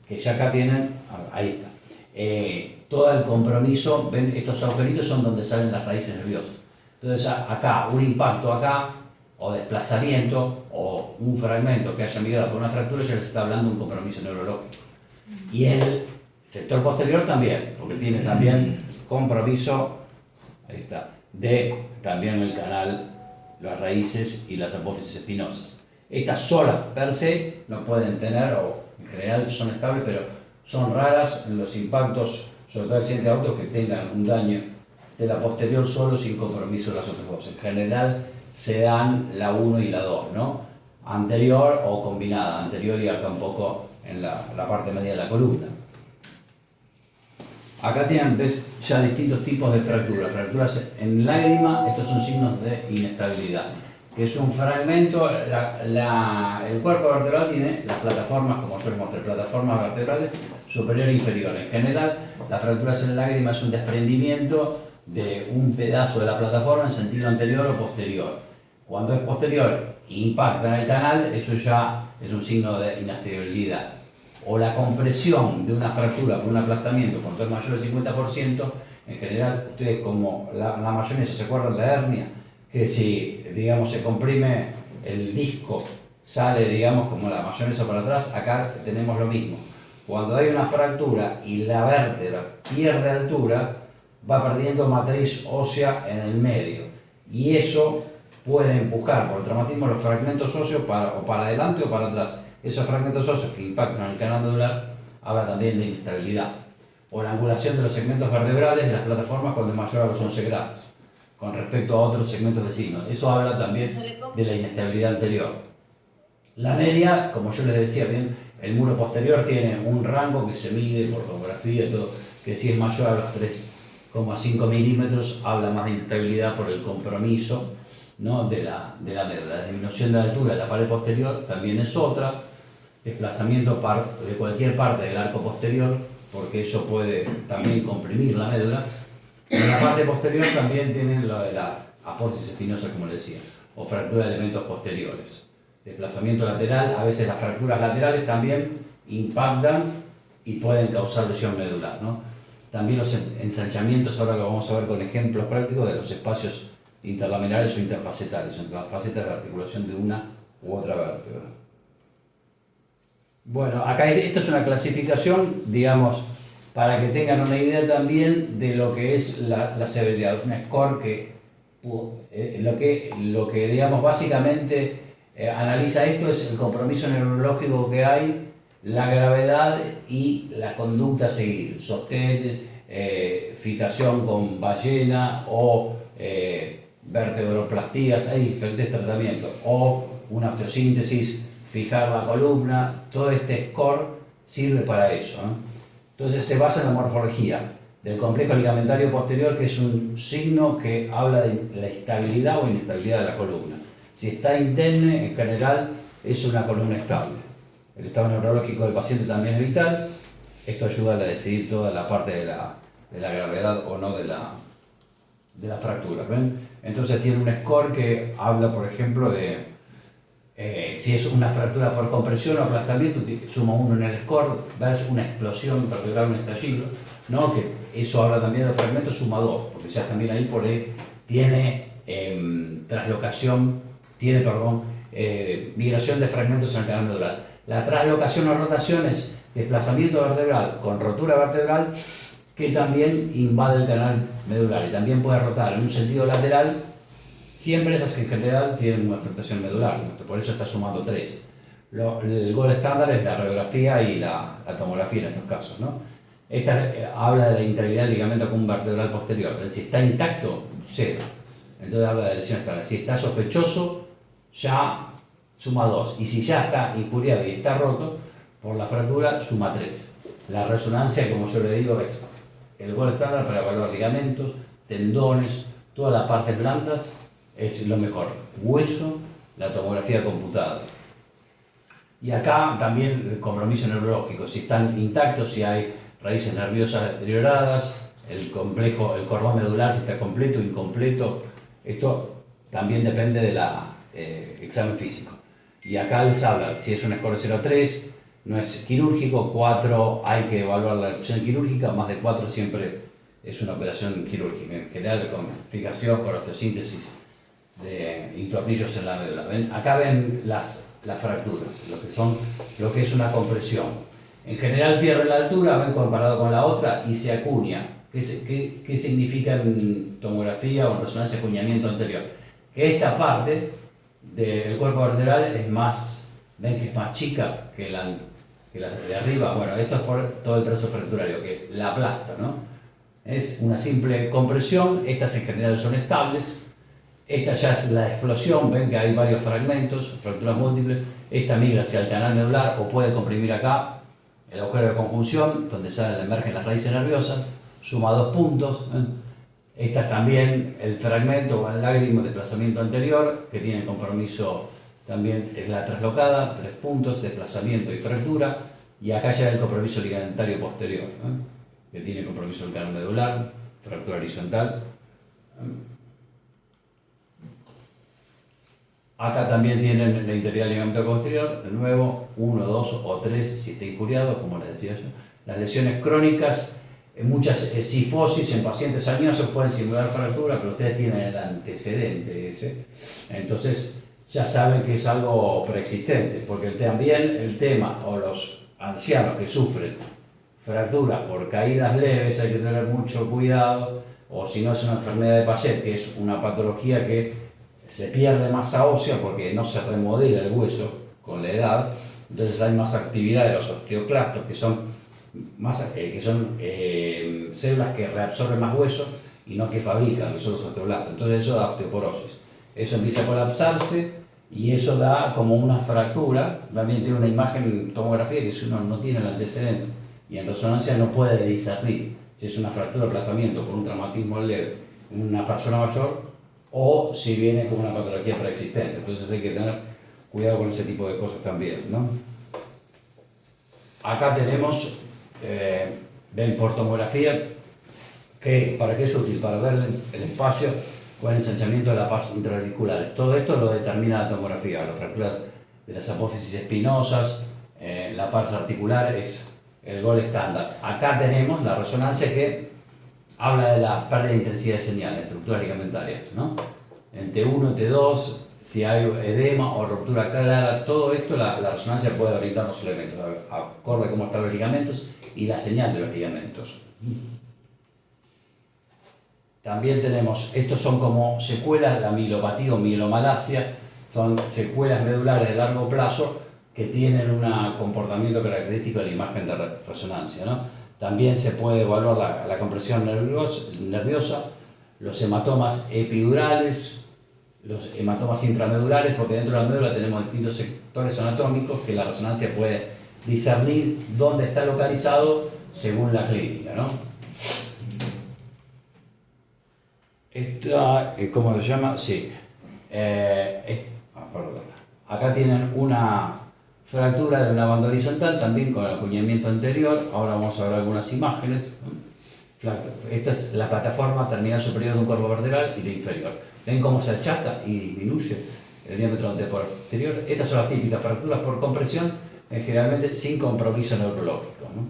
que ya acá tienen, ahí está. Todo el compromiso, ven, estos agujeritos son donde salen las raíces nerviosas. Entonces acá, un impacto acá, o desplazamiento, o un fragmento que haya migrado por una fractura, ya les está hablando de un compromiso neurológico. Y el sector posterior también, porque tiene también compromiso, ahí está, de también el canal, las raíces y las apófisis espinosas. Estas solas per se no pueden tener, o en general son estables, pero son raras en los impactos, sobre todo accidentes de autos que tengan un daño de la posterior solo sin compromiso de las otras dos. En general se dan la 1 y la 2, ¿no? Anterior o combinada, anterior y acá un poco en la parte media de la columna. Acá tienen ya distintos tipos de fracturas. Fracturas en lágrima, estos son signos de inestabilidad. Que es un fragmento, el cuerpo vertebral tiene las plataformas, como yo les mostré, plataformas vertebrales superior e inferior. En general, las fracturas en lágrima es un desprendimiento de un pedazo de la plataforma en sentido anterior o posterior. Cuando es posterior e impacta en el canal, eso ya es un signo de inestabilidad. O la compresión de una fractura por un aplastamiento cuando es mayor del 50%, en general, ustedes como la mayonesa, ¿se acuerdan de la hernia? Que si, digamos, se comprime el disco, sale, digamos, como la mayonesa para atrás, acá tenemos lo mismo. Cuando hay una fractura y la vértebra pierde altura, va perdiendo matriz ósea en el medio. Y eso puede empujar por el traumatismo los fragmentos óseos o para adelante o para atrás. Esos fragmentos óseos que impactan en el canal medular habla también de inestabilidad. O la angulación de los segmentos vertebrales de las plataformas cuando es mayor a los 11 grados, con respecto a otros segmentos de signos. Eso habla también de la inestabilidad anterior. La media, como yo les decía bien, el muro posterior tiene un rango que se mide por tomografía y todo, que si es mayor a los 3,5 milímetros habla más de inestabilidad por el compromiso, ¿no?, de la médula. La disminución de la altura de la pared posterior también es otra, desplazamiento de cualquier parte del arco posterior, porque eso puede también comprimir la médula. En la parte posterior también tienen lo de la apófisis espinosa, como les decía, o fractura de elementos posteriores. Desplazamiento lateral, a veces las fracturas laterales también impactan y pueden causar lesión medular, ¿no? También los ensanchamientos, ahora que vamos a ver con ejemplos prácticos de los espacios interlaminares o interfacetales, entre las facetas de articulación de una u otra vértebra. Bueno, acá esto es una clasificación, digamos, para que tengan una idea también de lo que es la severidad. Es un score que lo que digamos básicamente analiza esto es el compromiso neurológico que hay, la gravedad y la conducta a seguir, sostén, fijación con ballena o vertebroplastías, hay diferentes tratamientos, o una osteosíntesis, fijar la columna, todo este score sirve para eso, ¿no? Entonces se basa en la morfología del complejo ligamentario posterior, que es un signo que habla de la estabilidad o inestabilidad de la columna. Si está indemne, en general, es una columna estable. El estado neurológico del paciente también es vital. Esto ayuda a decidir toda la parte de la gravedad o no de la fractura. ¿Ven? Entonces tiene un score que habla, por ejemplo, de si es una fractura por compresión o aplastamiento, suma 1 en el score, versus una explosión vertebral, un estallido, ¿no? Que eso habla también de los fragmentos, suma 2, porque ya también ahí por ahí tiene traslocación, migración de fragmentos en el canal medular. La traslocación o rotación es desplazamiento vertebral con rotura vertebral que también invade el canal medular y también puede rotar en un sentido lateral. Siempre esas que en general tienen una afectación medular, por eso está sumando 3. El gol estándar es la radiografía y la tomografía en estos casos, ¿no? Esta habla de la integridad del ligamento común vertebral posterior, si está intacto, 0. Entonces habla de lesión estándar. Si está sospechoso, ya suma 2. Y si ya está injuriado y está roto por la fractura, suma 3. La resonancia, como yo le digo, es el gol estándar para evaluar ligamentos, tendones, todas las partes blandas. Es lo mejor, hueso, la tomografía computada. Y acá también el compromiso neurológico, si están intactos, si hay raíces nerviosas deterioradas, el cordón medular, si está completo o incompleto. Esto también depende del examen físico. Y acá les habla, si es un score 0,3, no es quirúrgico, 4 hay que evaluar la opción quirúrgica, más de 4 siempre es una operación quirúrgica, en general con fijación, con osteosíntesis de tornillos en la médula. ¿Ven? Acá ven las fracturas, lo que es una compresión. En general pierde la altura, ven, comparado con la otra, y se acuña. ¿Qué significa en tomografía o en resonancia acuñamiento anterior? Que esta parte del cuerpo vertebral es más, ven que es más chica que la de arriba. Bueno, esto es por todo el trazo fracturario que la aplasta, ¿no? Es una simple compresión, estas en general son estables. Esta ya es la explosión, ven que hay varios fragmentos, fracturas múltiples. Esta migra hacia el canal medular o puede comprimir acá el agujero de conjunción, donde emergen las raíces nerviosas, suma 2 puntos. Esta es también el fragmento o el lágrimo de desplazamiento anterior, que tiene compromiso también, es la traslocada, 3 puntos, desplazamiento y fractura. Y acá ya el compromiso ligamentario posterior, que tiene compromiso el canal medular, fractura horizontal. Acá también tienen la integridad del ligamento posterior, de nuevo, 1, 2 o 3 si está incuriado, como les decía yo. Las lesiones crónicas, muchas cifosis en pacientes añosos pueden simular fractura, pero ustedes tienen el antecedente ese, entonces ya saben que es algo preexistente, porque también el tema, o los ancianos que sufren fracturas por caídas leves, hay que tener mucho cuidado, o si no es una enfermedad de Paget, que es una patología que se pierde masa ósea porque no se remodela el hueso con la edad, entonces hay más actividad de los osteoclastos, que son células que reabsorben más hueso y no que fabrican, que son los osteoblastos. Entonces eso da osteoporosis. Eso empieza a colapsarse y eso da como una fractura. También tiene una imagen en tomografía que si uno no tiene el antecedente y en resonancia no puede discernir si es una fractura o aplazamiento por un traumatismo leve en una persona mayor o si viene como una patología preexistente. Entonces hay que tener cuidado con ese tipo de cosas también, ¿no? Acá tenemos, ven por tomografía, que ¿para qué es útil? Para ver el espacio con el ensanchamiento de las partes intraauriculares. Todo esto lo determina la tomografía, la fractura de las apófisis espinosas, la parte articular es el gol estándar. Acá tenemos la resonancia que habla de la pérdida de intensidad de señal, estructuras ligamentarias, ¿no? En T1, T2, si hay edema o ruptura clara, todo esto la resonancia puede orientar los elementos, acorde a cómo están los ligamentos y la señal de los ligamentos. También tenemos, estos son como secuelas, la mielopatía o mielomalacia, son secuelas medulares de largo plazo que tienen un comportamiento característico de la imagen de resonancia, ¿no? También se puede evaluar la compresión nerviosa, los hematomas epidurales, los hematomas intramedulares, porque dentro de la médula tenemos distintos sectores anatómicos que la resonancia puede discernir dónde está localizado según la clínica, ¿no? Esta, ¿cómo se llama? Sí. Perdón. Acá tienen una fractura de una banda horizontal, también con el acuñamiento anterior. Ahora vamos a ver algunas imágenes. Esta es la plataforma terminal superior de un cuerpo vertebral y la inferior. ¿Ven cómo se achata y disminuye el diámetro anteposterior? Estas son las típicas fracturas por compresión, generalmente sin compromiso neurológico, ¿no?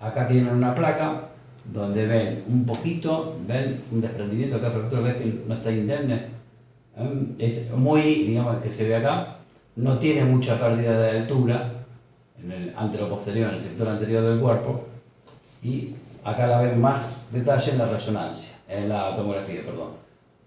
Acá tienen una placa donde ven un poquito, ven un desprendimiento, acá fractura, ven que no está indemne. Es muy, digamos, que se ve acá. No tiene mucha pérdida de altura en el anteroposterior, en el sector anterior del cuerpo, y acá la ven más detalle en la resonancia, en la tomografía, perdón.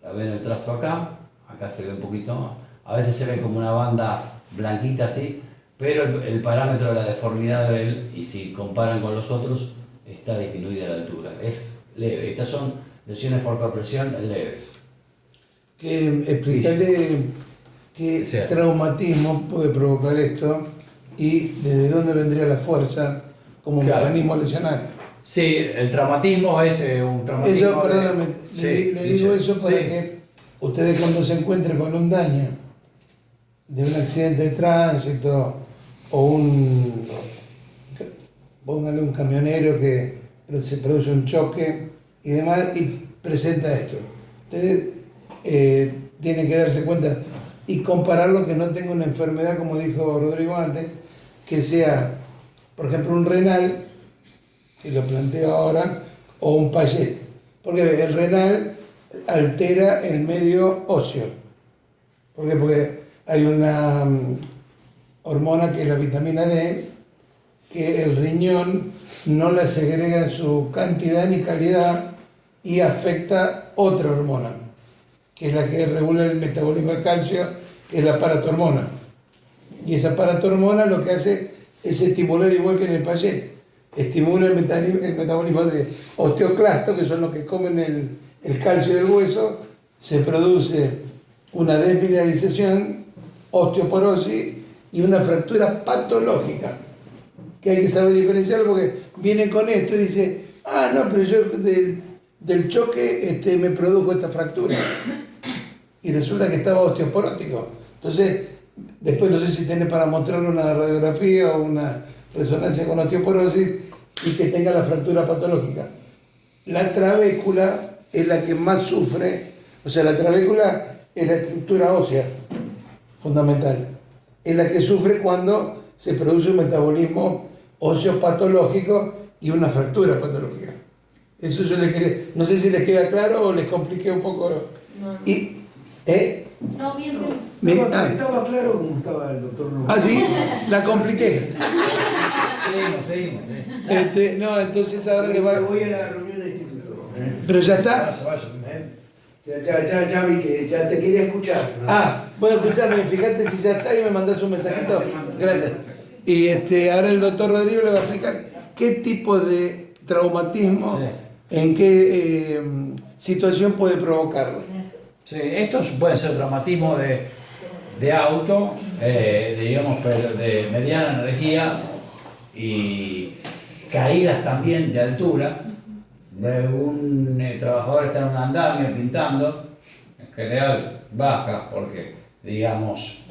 La ven el trazo acá se ve un poquito más. A veces se ve como una banda blanquita así, pero el parámetro de la deformidad de él, y si comparan con los otros, está disminuida la altura. Es leve. Estas son lesiones por compresión leves. Explicarle qué traumatismo puede provocar esto y desde dónde vendría la fuerza como mecanismo lesional. Sí, el traumatismo es un traumatismo. Eso, perdóname, le digo eso para que ustedes cuando se encuentren con un daño de un accidente de tránsito o póngale un camionero que se produce un choque y demás y presenta esto. Ustedes tienen que darse cuenta y compararlo, que no tenga una enfermedad, como dijo Rodrigo antes, que sea, por ejemplo, un renal, que lo planteo ahora, o un Paget. Porque el renal altera el medio óseo. ¿Por qué? Porque hay una hormona que es la vitamina D, que el riñón no la segrega en su cantidad ni calidad y afecta otra hormona, que es la que regula el metabolismo del calcio, que es la paratormona. Y esa paratormona lo que hace es estimular, igual que en el Payet, estimula el metabolismo de osteoclastos, que son los que comen el calcio del hueso, se produce una desmineralización, osteoporosis y una fractura patológica, que hay que saber diferenciarlo porque vienen con esto y dicen, ah, no, pero yo del choque me produjo esta fractura. Y resulta que estaba osteoporótico. Entonces, después no sé si tiene para mostrarle una radiografía o una resonancia con osteoporosis y que tenga la fractura patológica. La trabécula es la que más sufre, o sea, la trabécula es la estructura ósea fundamental, es la que sufre cuando se produce un metabolismo óseo patológico y una fractura patológica. Eso yo les quería, no sé si les queda claro o les compliqué un poco. No. Y, No, bien. Estaba claro como estaba el doctor Rubio. Ah, sí, la compliqué. Seguimos. No, entonces ahora le va. Voy a la reunión del instituto. Pero ya está. Ya vi que ya te quería escuchar, ¿no? Ah, bueno, escuchame, fíjate si ya está y me mandás un mensajito. Gracias. Y ahora el doctor Rodrigo le va a explicar qué tipo de traumatismo, en qué situación puede provocarlo. Sí, estos pueden ser traumatismos de auto, digamos, pero de mediana energía y caídas también de altura, de un trabajador está en un andamio pintando, en general baja, porque, digamos,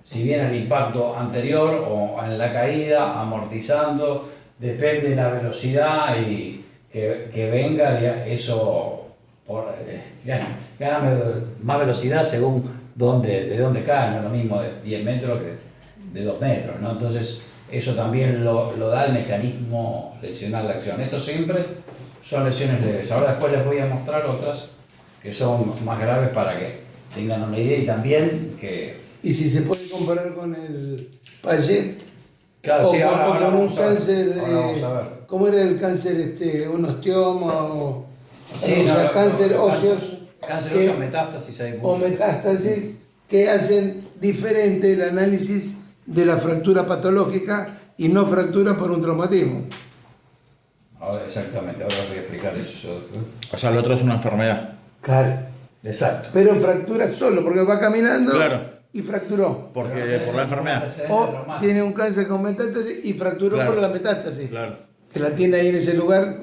si viene el impacto anterior o en la caída, amortizando, depende de la velocidad y que venga, eso gana más velocidad según de dónde cae, no es lo mismo de 10 metros que de 2 metros, ¿no? Entonces eso también lo da el mecanismo lesional de acción. Estos siempre son lesiones leves. Ahora después les voy a mostrar otras que son más graves para que tengan una idea y también que... Y si se puede comparar con el Payet, Claro, o, sí, ahora con un vamos a ver. cáncer, Ahora vamos a ver. ¿cómo era el cáncer? Un osteoma o Sí, o sea, cáncer óseos Cáncer que- óseo, metástasis hay o muchos. metástasis que hacen diferente el análisis de la fractura patológica y no fractura por un traumatismo. Ahora exactamente, ahora voy a explicar eso. O sea, lo otro es una enfermedad. Claro. Exacto. Pero fractura solo porque va caminando Claro. y fracturó. Porque por la enfermedad. O tiene un cáncer con metástasis y fracturó Claro. por la metástasis. Claro. Que la tiene ahí en ese lugar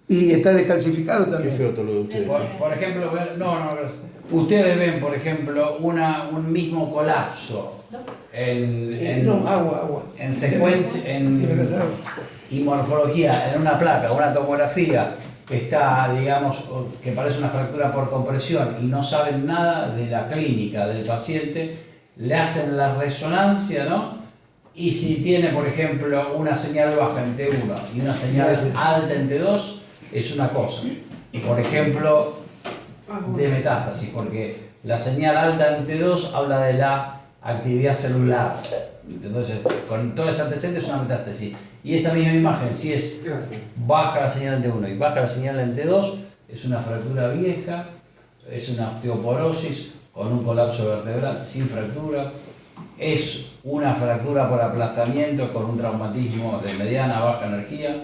y está descalcificado Qué también. feo todo lo de ustedes. Por ejemplo, gracias. Ustedes ven, por ejemplo, un mismo colapso No, agua. en secuencia, Tiene que ser agua. y morfología en una placa, una tomografía que está, digamos, que parece una fractura por compresión y no saben nada de la clínica del paciente, le hacen la resonancia, ¿no? Y si tiene, por ejemplo, una señal baja en T1 y una señal alta en T2, es una cosa. Por ejemplo, de metástasis, porque la señal alta en T2 habla de la actividad celular. Entonces, con todo ese antecedente es una metástasis. Y esa misma imagen, si es baja la señal en T1 y baja la señal en T2, es una fractura vieja, es una osteoporosis con un colapso vertebral sin fractura, es una fractura por aplastamiento con un traumatismo de mediana a baja energía,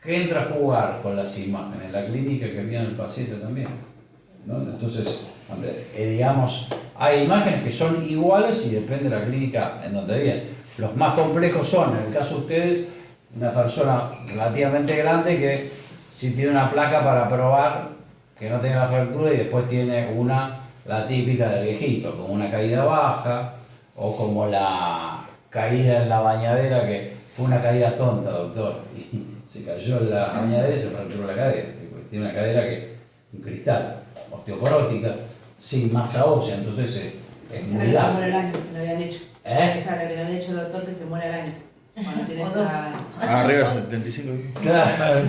que entra a jugar con las imágenes, la clínica que viene el paciente también, ¿no? Entonces, digamos, hay imágenes que son iguales y depende de la clínica en donde vienen. Los más complejos son, en el caso de ustedes, una persona relativamente grande que si tiene una placa para probar que no tiene la fractura y después tiene la típica del viejito, como una caída baja o como la caída en la bañadera, que fue una caída tonta, doctor, y se cayó en la bañadera y se fracturó la cadera. Tiene una cadera que es un cristal, osteoporótica, sin masa ósea, entonces es Esa muy era la que se larga. muere al año, que le habían hecho. Esa era la que le habían hecho el doctor que se muere al año. Cuando tiene O esa... Arriba 75. Claro.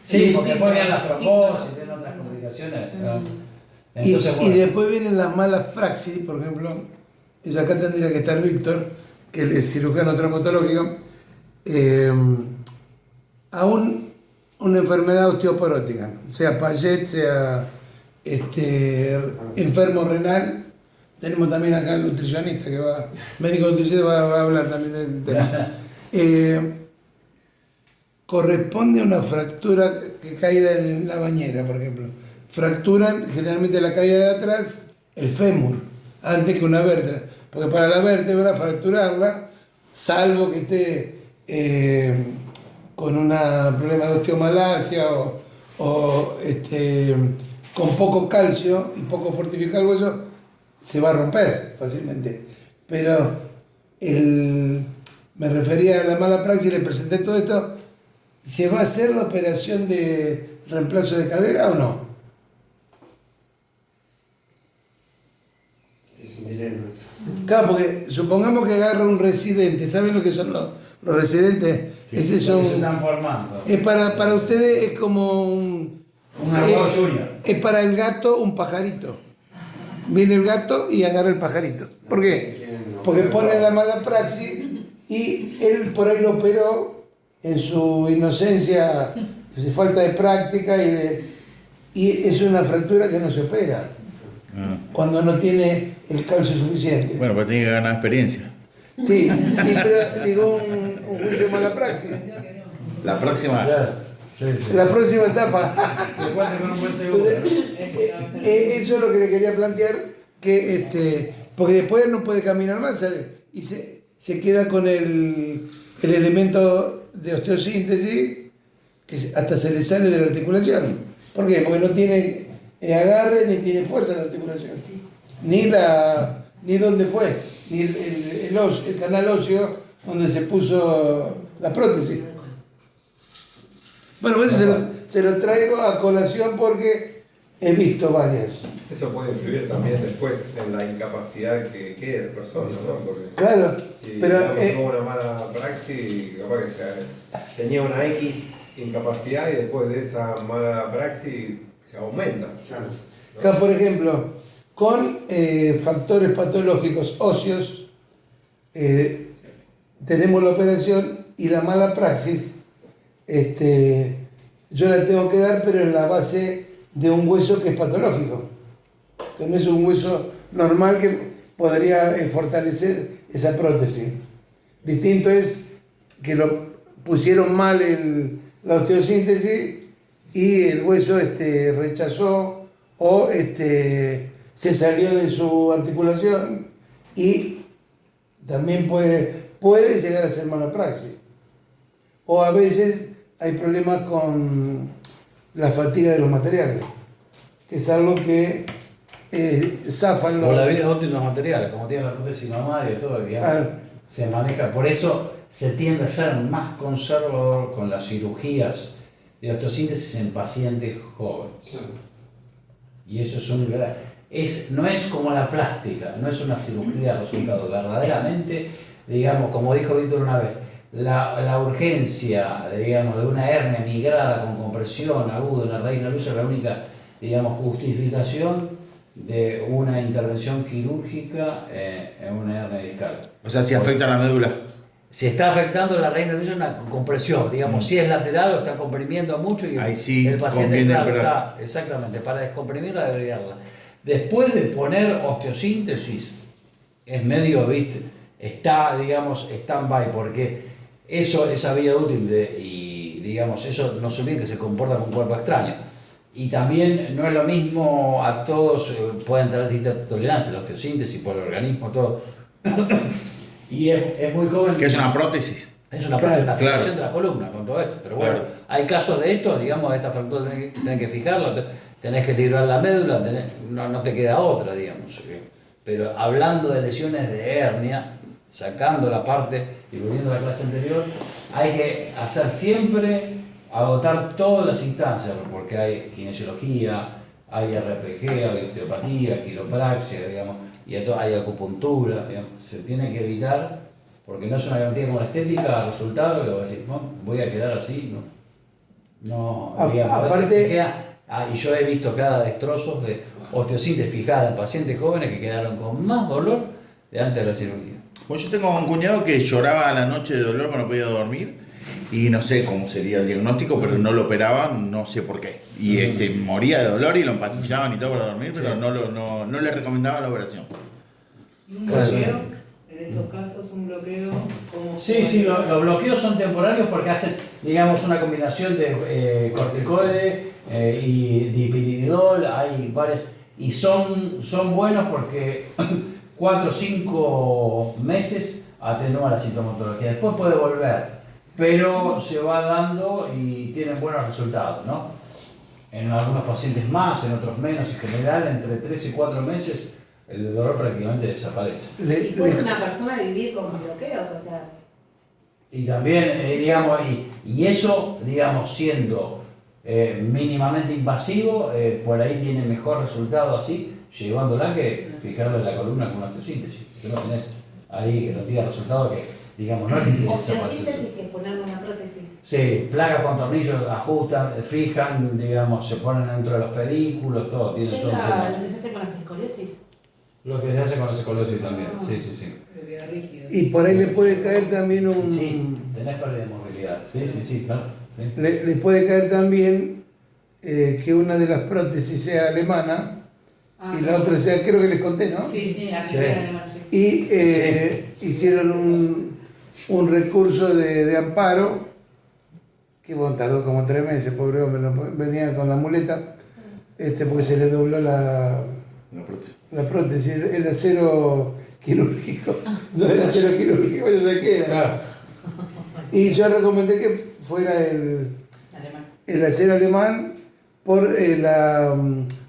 Sí, porque después vienen las trombosis, tienen otras complicaciones. ¿no? Entonces, Y bueno, después vienen las malas praxis, por ejemplo, y acá tendría que estar Víctor, que él es cirujano traumatológico, a una enfermedad osteoporótica, sea Payet, sea enfermo renal. Tenemos también acá el nutricionista que va, médico nutricionista va a hablar también del tema. Corresponde a una fractura que caída en la bañera, por ejemplo. Fracturan generalmente la caída de atrás, el fémur, antes que una vértebra. Porque para la vértebra, fracturarla, salvo que esté con un problema de osteomalacia o con poco calcio y poco fortificado el hueso, se va a romper fácilmente. Pero me refería a la mala praxis, le presenté todo esto. ¿Se va a hacer la operación de reemplazo de cadera o no? Es un dilema eso. Claro, porque supongamos que agarra un residente. ¿Saben lo que son los residentes? Sí, Ese se son, están formando. para ustedes es como un abogado junior. Es para el gato un pajarito. Viene el gato y agarra el pajarito. ¿Por qué? Porque pone la mala praxis y él por ahí lo operó en su inocencia, de falta de práctica y es una fractura que no se opera cuando no tiene el calcio suficiente. Bueno, pero tiene que ganar experiencia. Sí, pero digo un juicio de mala praxis. La próxima. Sí. La próxima zafa. Igual con un buen seguro, ¿no? Eso es lo que le quería plantear, que porque después no puede caminar más, ¿sabes? Y se queda con el elemento de osteosíntesis que hasta se le sale de la articulación. ¿Por qué? Porque no tiene agarre ni tiene fuerza en la articulación. Ni dónde fue, ni el canal óseo donde se puso la prótesis. Bueno, eso se lo traigo a colación porque he visto varias. Eso puede influir también después en la incapacidad que quede de persona, ¿no? Porque Claro, si pero tuvo una mala praxis, capaz que tenía una X incapacidad y después de esa mala praxis se aumenta. Claro. acá, por ejemplo, con factores patológicos óseos, tenemos la operación y la mala praxis, yo la tengo que dar, pero en la base de un hueso que es patológico. Que no es un hueso normal que podría fortalecer esa prótesis. Distinto es que lo pusieron mal la osteosíntesis y el hueso rechazó o se salió de su articulación y también puede llegar a ser mala praxis. O a veces hay problemas con la fatiga de los materiales, que es algo que zafan O los... la vida útil de los materiales, como tiene la prótesis mamaria y todo, digamos, Claro. se maneja. Por eso se tiende a ser más conservador con las cirugías de osteosíntesis en pacientes jóvenes. Y eso no es como la plástica, no es una cirugía de resultado. Verdaderamente, digamos, como dijo Víctor una vez, la urgencia, digamos, de una hernia migrada con compresión aguda en la raíz nerviosa es la única, digamos, justificación de una intervención quirúrgica en una hernia discal. O sea, si afecta la médula. Si está afectando la raíz nerviosa, una compresión, digamos, si es lateral o está comprimiendo mucho y ahí sí el paciente, conviene claro, operar. está, exactamente, para descomprimirla, desviarla. Después de poner osteosíntesis, es medio, ¿viste? Está, digamos, stand-by, porque esa vía útil y, digamos, eso no se olviden que se comporta con un cuerpo extraño. Y también no es lo mismo, a todos pueden tener distintas tolerancias, la osteosíntesis por el organismo, todo. Y es muy joven. Que es una prótesis. Es una afectación Claro. de la columna con todo esto. Pero bueno, Claro. hay casos de esto, digamos, de esta fractura tenés que fijarlo, tenés que librar la médula, no te queda otra, digamos. Pero hablando de lesiones de hernia, sacando la parte y volviendo a la clase anterior, hay que hacer siempre, agotar todas las instancias, porque hay kinesiología, hay RPG, hay osteopatía, quiropraxia, digamos, y hay acupuntura, digamos. Se tiene que evitar, porque no es una garantía como la estética, resultado, que voy a decir, no, voy a quedar así, no, digamos, Aparte- se queda. Y yo he visto cada destrozos de osteosíntesis fijada en pacientes jóvenes que quedaron con más dolor de antes de la cirugía. Pues yo tengo un cuñado que lloraba a la noche de dolor cuando no podía dormir y no sé cómo sería el diagnóstico, pero no lo operaban, no sé por qué. Y moría de dolor y lo empastillaban y todo para dormir, pero no le recomendaban la operación. ¿Y un bloqueo? En estos casos, un bloqueo. ¿Cómo Sí, los bloqueos son temporarios porque hacen, digamos, una combinación de corticoide y dipiridol, hay varias, y son buenos porque 4 o 5 meses atenúa la sintomatología. Después puede volver, pero se va dando y tienen buenos resultados, ¿no? En algunos pacientes más, en otros menos, en general entre 3 y 4 meses el dolor prácticamente desaparece. ¿Y puede una persona vivir con bloqueos? O sea, Y también, digamos, y eso, digamos, siendo mínimamente invasivo, por ahí tiene mejor resultado así, llevándola que fijarla en la columna con una osteosíntesis. Que no tenés ahí, que no tiene resultado que, digamos, no es que tiene osteosíntesis, que es ponerle una prótesis. Sí, placas con tornillos ajustan, fijan, digamos, se ponen dentro de los pedículos, todo, tiene ¿Es todo. lo que se hace con las escoliosis? Lo que se hace con la escoliosis también, sí. Pero queda rígido. Y por ahí le puede caer también Sí, tenés pérdida de movilidad, sí, claro. Sí. le puede caer también que una de las prótesis sea alemana y la otra sea, creo que les conté, ¿no? Sí, la Sí. primera alemana. Y hicieron un recurso de amparo, que bueno, tardó como 3 meses, pobre hombre, venía con la muleta, porque se le dobló la prótesis, el acero quirúrgico. No era acero quirúrgico, yo sé qué era. Claro. Y yo recomendé que fuera el acero alemán por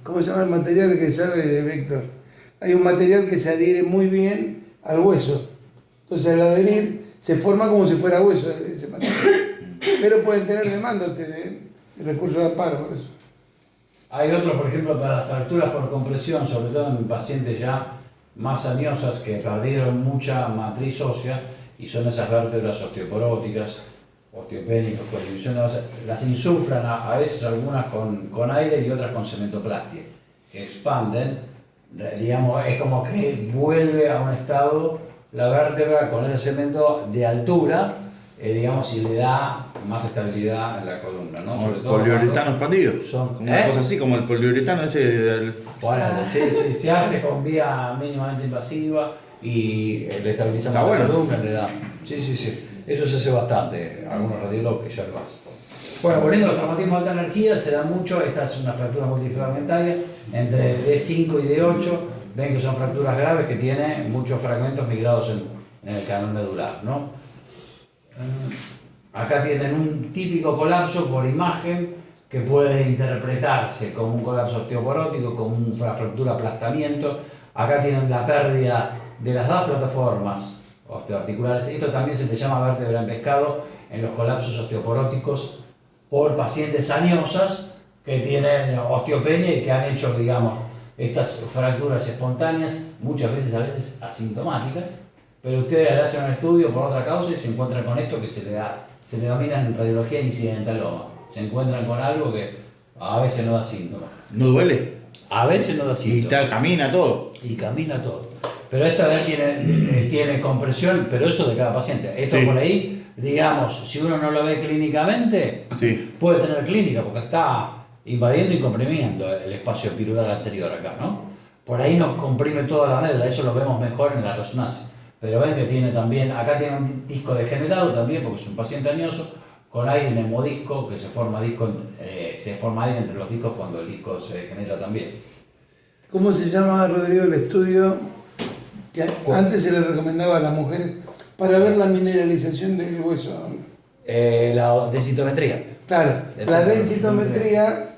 ¿cómo se llama el material que sabe Víctor? Hay un material que se adhiere muy bien al hueso. Entonces al adherir se forma como si fuera hueso ese material. Pero pueden tener demanda ustedes, el recurso de amparo por eso. Hay otros, por ejemplo, para las fracturas por compresión, sobre todo en pacientes ya más añosas que perdieron mucha matriz ósea y son esas vértebras osteoporóticas, osteopénicas, con división de base, las insuflan a veces algunas con aire y otras con cementoplastia, que expanden, digamos, es como que vuelve a un estado la vértebra con ese cemento de altura, digamos, y le da más estabilidad en la columna, ¿no? Como Sobre el todo poliuretano expandido. son, Como una cosa así, como el poliuretano ese del... Bueno, sí, se hace con vía mínimamente invasiva y le estabilizamos Está la bueno. columna, le da. Sí. Eso se hace bastante, algunos radiólogos que ya lo hacen. Bueno, volviendo a los traumatismos de alta energía, se da mucho, esta es una fractura multifragmentaria, entre D5 y D8, ven que son fracturas graves que tienen muchos fragmentos migrados en el canal medular, ¿no? Acá tienen un típico colapso por imagen que puede interpretarse como un colapso osteoporótico, como una fractura aplastamiento. Acá tienen la pérdida de las dos plataformas osteoarticulares. Esto también se le llama vértebra en pescado en los colapsos osteoporóticos por pacientes añosas que tienen osteopenia y que han hecho, digamos, estas fracturas espontáneas, muchas veces a veces asintomáticas, pero ustedes hacen un estudio por otra causa y se encuentran con esto que se le denomina en radiología incidentaloma. Se encuentran con algo que a veces no da síntomas. ¿No duele? A veces no da Y síntomas. camina todo. Y camina todo. Pero esta vez tiene compresión, pero eso de cada paciente. Esto Sí. por ahí, digamos, si uno no lo ve clínicamente, Sí. puede tener clínica porque está invadiendo y comprimiendo el espacio epidural anterior acá, ¿no? Por ahí nos comprime toda la médula, eso lo vemos mejor en la resonancia. Pero ven que tiene también, acá tiene un disco degenerado también porque es un paciente añoso, con aire en hemodisco, que se forma aire entre los discos cuando el disco se degenera también. ¿Cómo se llama, Rodrigo, el estudio que antes se le recomendaba a las mujeres para ver la mineralización del hueso? La densitometría. Claro, la densitometría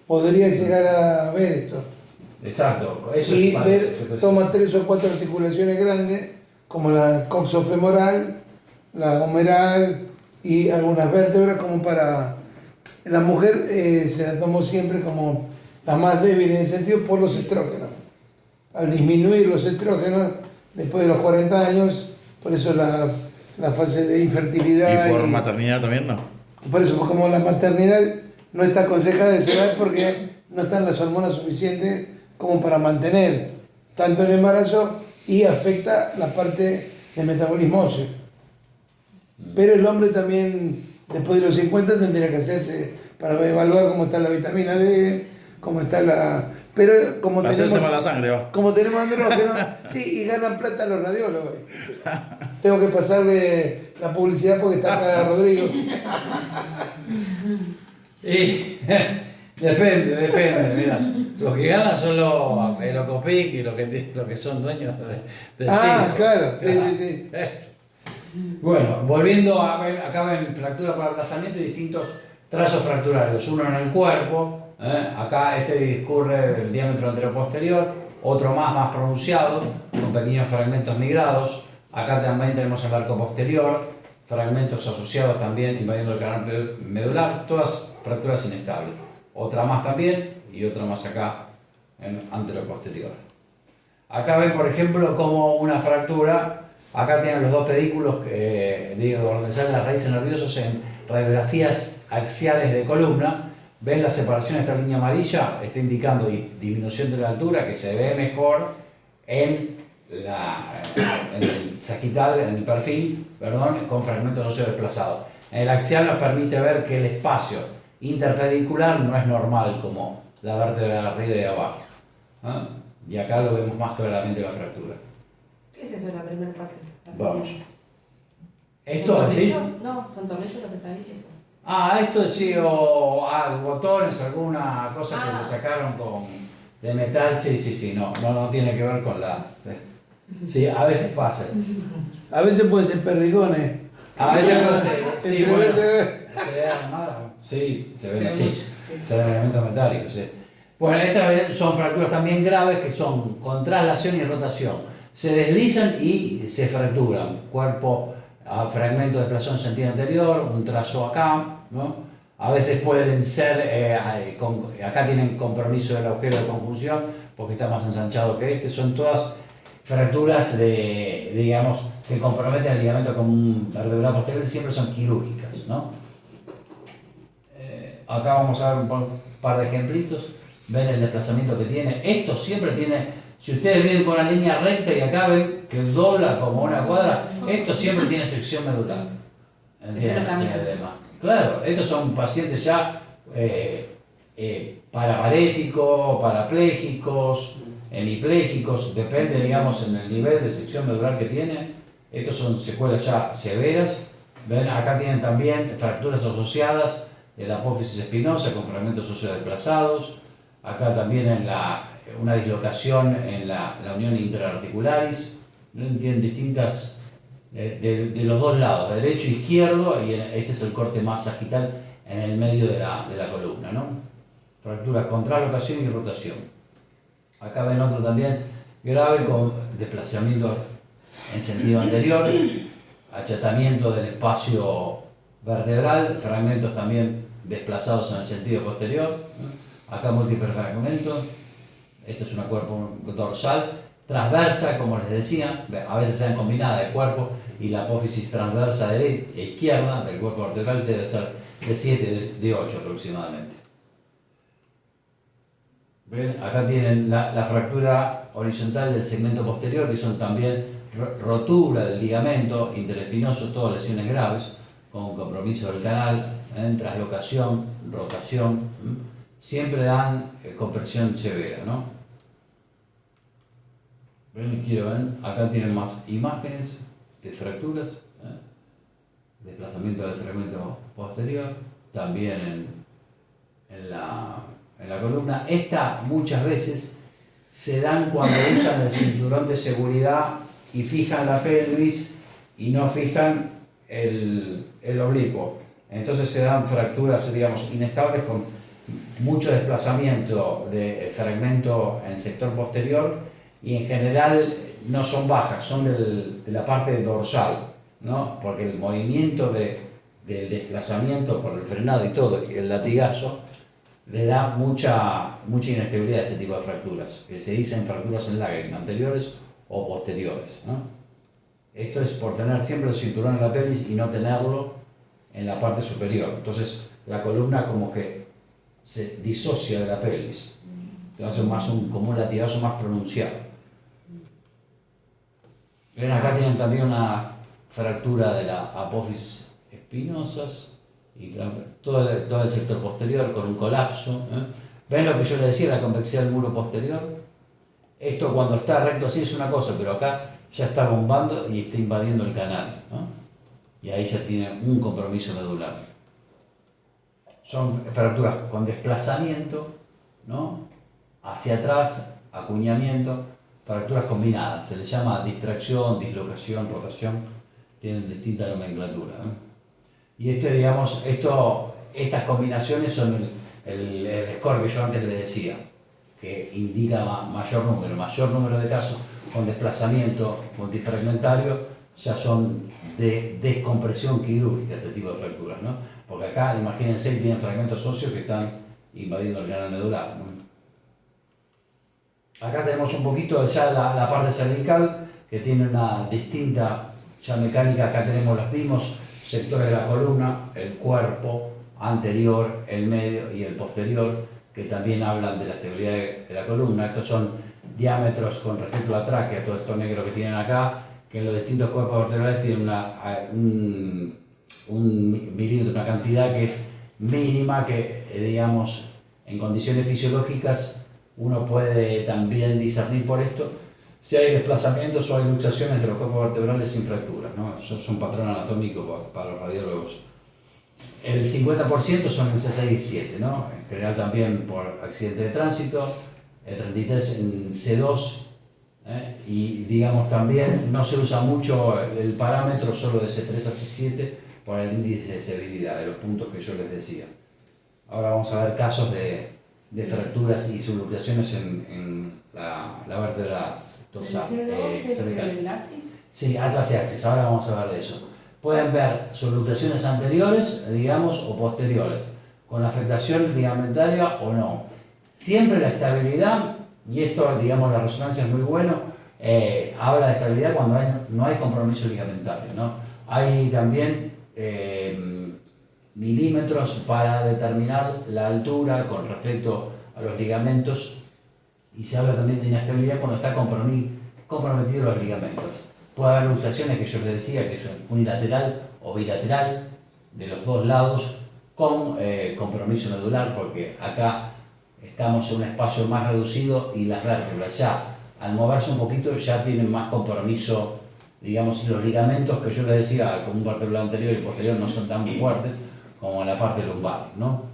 podría llegar a ver esto. Exacto. Eso Y es ver, toma 3 o 4 articulaciones grandes, como la coxofemoral, la humeral y algunas vértebras, como para... La mujer se la tomó siempre como la más débil en ese sentido por los estrógenos. Al disminuir los estrógenos, después de los 40 años, por eso la fase de infertilidad... ¿Y por maternidad también no? Por eso, como la maternidad no está aconsejada de esa edad porque no están las hormonas suficientes como para mantener tanto el embarazo y afecta la parte del metabolismo óseo. Pero el hombre también, después de los 50, tendría que hacerse para evaluar cómo está la vitamina D, cómo está la... Pero como Hacerse tenemos, mala sangre, va. como tenemos andrógeno, sí, y ganan plata los radiólogos. Tengo que pasarle la publicidad porque está acá Rodrigo. Y depende, mira. Los que ganan son el Ocopic y los que son dueños del circo. Claro, sí. Bueno, volviendo a ver, acá ven fractura por aplastamiento y distintos trazos fracturarios. Uno en el cuerpo, acá discurre el diámetro anteroposterior, otro más pronunciado, con pequeños fragmentos migrados. Acá también tenemos el arco posterior, fragmentos asociados también invadiendo el canal medular, todas fracturas inestables. Otra más también y otra más acá en anteroposterior. Acá ven, por ejemplo, como una fractura, acá tienen los dos pedículos donde salen las raíces nerviosas en radiografías axiales de columna. Ven la separación de esta línea amarilla, está indicando disminución de la altura que se ve mejor en el sagital, en el perfil, con fragmentos óseos desplazados. En el axial nos permite ver que el espacio interpedicular no es normal como la vértebra de arriba y de abajo. Y acá lo vemos más claramente la fractura. ¿Qué es eso, la primera parte? Vamos. ¿Esto ¿Esto decís? No, son tornillos los que están ahí. Eso. Esto sí, botones, alguna cosa que le sacaron de metal, sí, no tiene que ver con la... Sí, a veces pasa eso. A veces puede ser perdigones. A veces puede ser, sí, Entre bueno, verde- se ve armada, sí, se ven así, se ven elementos metálicos, sí. Bueno, estas son fracturas también graves que son con traslación y rotación. Se deslizan y se fracturan. Cuerpo, fragmento desplazado en sentido anterior, un trazo acá, ¿no? A veces pueden ser, acá tienen compromiso del agujero de conjunción porque está más ensanchado que son todas fracturas que comprometen el ligamento común vertebral posterior, siempre son quirúrgicas, ¿no? Acá vamos a ver un par de ejemplitos. Ven el desplazamiento que tiene. Esto siempre tiene, si ustedes vienen con una línea recta y acá ven que dobla como una cuadra, esto siempre tiene sección medular. Claro, estos son pacientes ya paraparéticos, parapléjicos, hemipléjicos, depende, digamos, en el nivel de sección medular que tiene. Estos son secuelas ya severas. Ven, acá tienen también fracturas asociadas de la apófisis espinosa con fragmentos óseos desplazados. Acá también una dislocación en la unión interarticularis. Tienen distintas de los dos lados, derecho e izquierdo, y este es el corte más sagital en el medio de la columna, ¿no? Fracturas con traslocación y rotación. Acá ven otro también grave con desplazamiento en sentido anterior, achatamiento del espacio vertebral, fragmentos también desplazados en el sentido posterior, ¿no? Acá múltiples fragmentos. Esta es una cuerpo dorsal transversa, como les decía, a veces se dan combinadas de cuerpo y la apófisis transversa derecha e izquierda del cuerpo vertebral debe ser de 7, de 8 aproximadamente. ¿Ven? Acá tienen la fractura horizontal del segmento posterior, que son también rotura del ligamento interespinoso, todas lesiones graves, con compromiso del canal, traslocación, rotación, siempre dan compresión severa, ¿no? ¿Ven? Acá tienen más imágenes de fracturas, desplazamiento del fragmento posterior, también en la columna. Esta muchas veces se dan cuando usan el cinturón de seguridad y fijan la pelvis y no fijan el oblicuo. Entonces se dan fracturas, digamos, inestables con mucho desplazamiento de fragmento en el sector posterior, y en general no son bajas, son de la parte dorsal, ¿no? Porque el movimiento del desplazamiento por el frenado y todo, y el latigazo, le da mucha inestabilidad a ese tipo de fracturas, que se dicen fracturas en lágrima, anteriores o posteriores, ¿no? Esto es por tener siempre el cinturón en la pelvis y no tenerlo en la parte superior. Entonces la columna como que se disocia de la pelvis, entonces como un latigazo más pronunciado. Ven, acá tienen también una fractura de la apófisis espinosas y todo el sector posterior con un colapso. ¿Ven lo que yo le decía, la convexidad del muro posterior? Esto cuando está recto así es una cosa, pero acá ya está bombando y está invadiendo el canal, ¿no? Y ahí ya tiene un compromiso medular. Son fracturas con desplazamiento, ¿no? Hacia atrás, acuñamiento, fracturas combinadas. Se les llama distracción, dislocación, rotación, tienen distinta nomenclatura, ¿no? Y estas combinaciones son el score que yo antes le decía, que indica mayor número de casos con desplazamiento multifragmentario, ya son de descompresión quirúrgica este tipo de fracturas, ¿no? Porque acá imagínense que tienen fragmentos óseos que están invadiendo el canal medular, ¿no? Acá tenemos un poquito ya la parte cervical, que tiene una distinta ya mecánica. Acá tenemos los mismos sectores de la columna, el cuerpo anterior, el medio y el posterior, que también hablan de la estabilidad de la columna. Estos son diámetros con respecto a la tráquea, todo esto negro que tienen acá, que en los distintos cuerpos vertebrales tienen un milímetro, una cantidad que es mínima, que digamos en condiciones fisiológicas uno puede también discernir por esto si hay desplazamientos o hay luxaciones de los cuerpos vertebrales sin fracturas, ¿no? Eso es un patrón anatómico para los radiólogos. El 50% son en C6 y 7, ¿no? En general también por accidente de tránsito, el 33% en C2, y digamos también no se usa mucho el parámetro solo de C3 a C7 por el índice de severidad, de los puntos que yo les decía. Ahora vamos a ver casos de fracturas y subluxaciones en la vértebra cervical. ¿El lasis? Sí, atlas y axis, ahora vamos a ver de eso. Pueden ver subluxaciones anteriores, digamos, o posteriores, con afectación ligamentaria o no. Siempre la estabilidad, y esto, digamos, la resonancia es muy bueno, habla de estabilidad cuando no hay compromiso ligamentario, ¿no? Hay también milímetros para determinar la altura con respecto a los ligamentos, y se habla también de inestabilidad cuando está comprometidos los ligamentos. Puede haber luxaciones que yo les decía que son unilateral o bilateral de los dos lados con compromiso medular, porque acá estamos en un espacio más reducido y las vértebras ya al moverse un poquito ya tienen más compromiso, digamos, y los ligamentos que yo les decía como un vertebral anterior y posterior no son tan fuertes como en la parte lumbar, ¿no?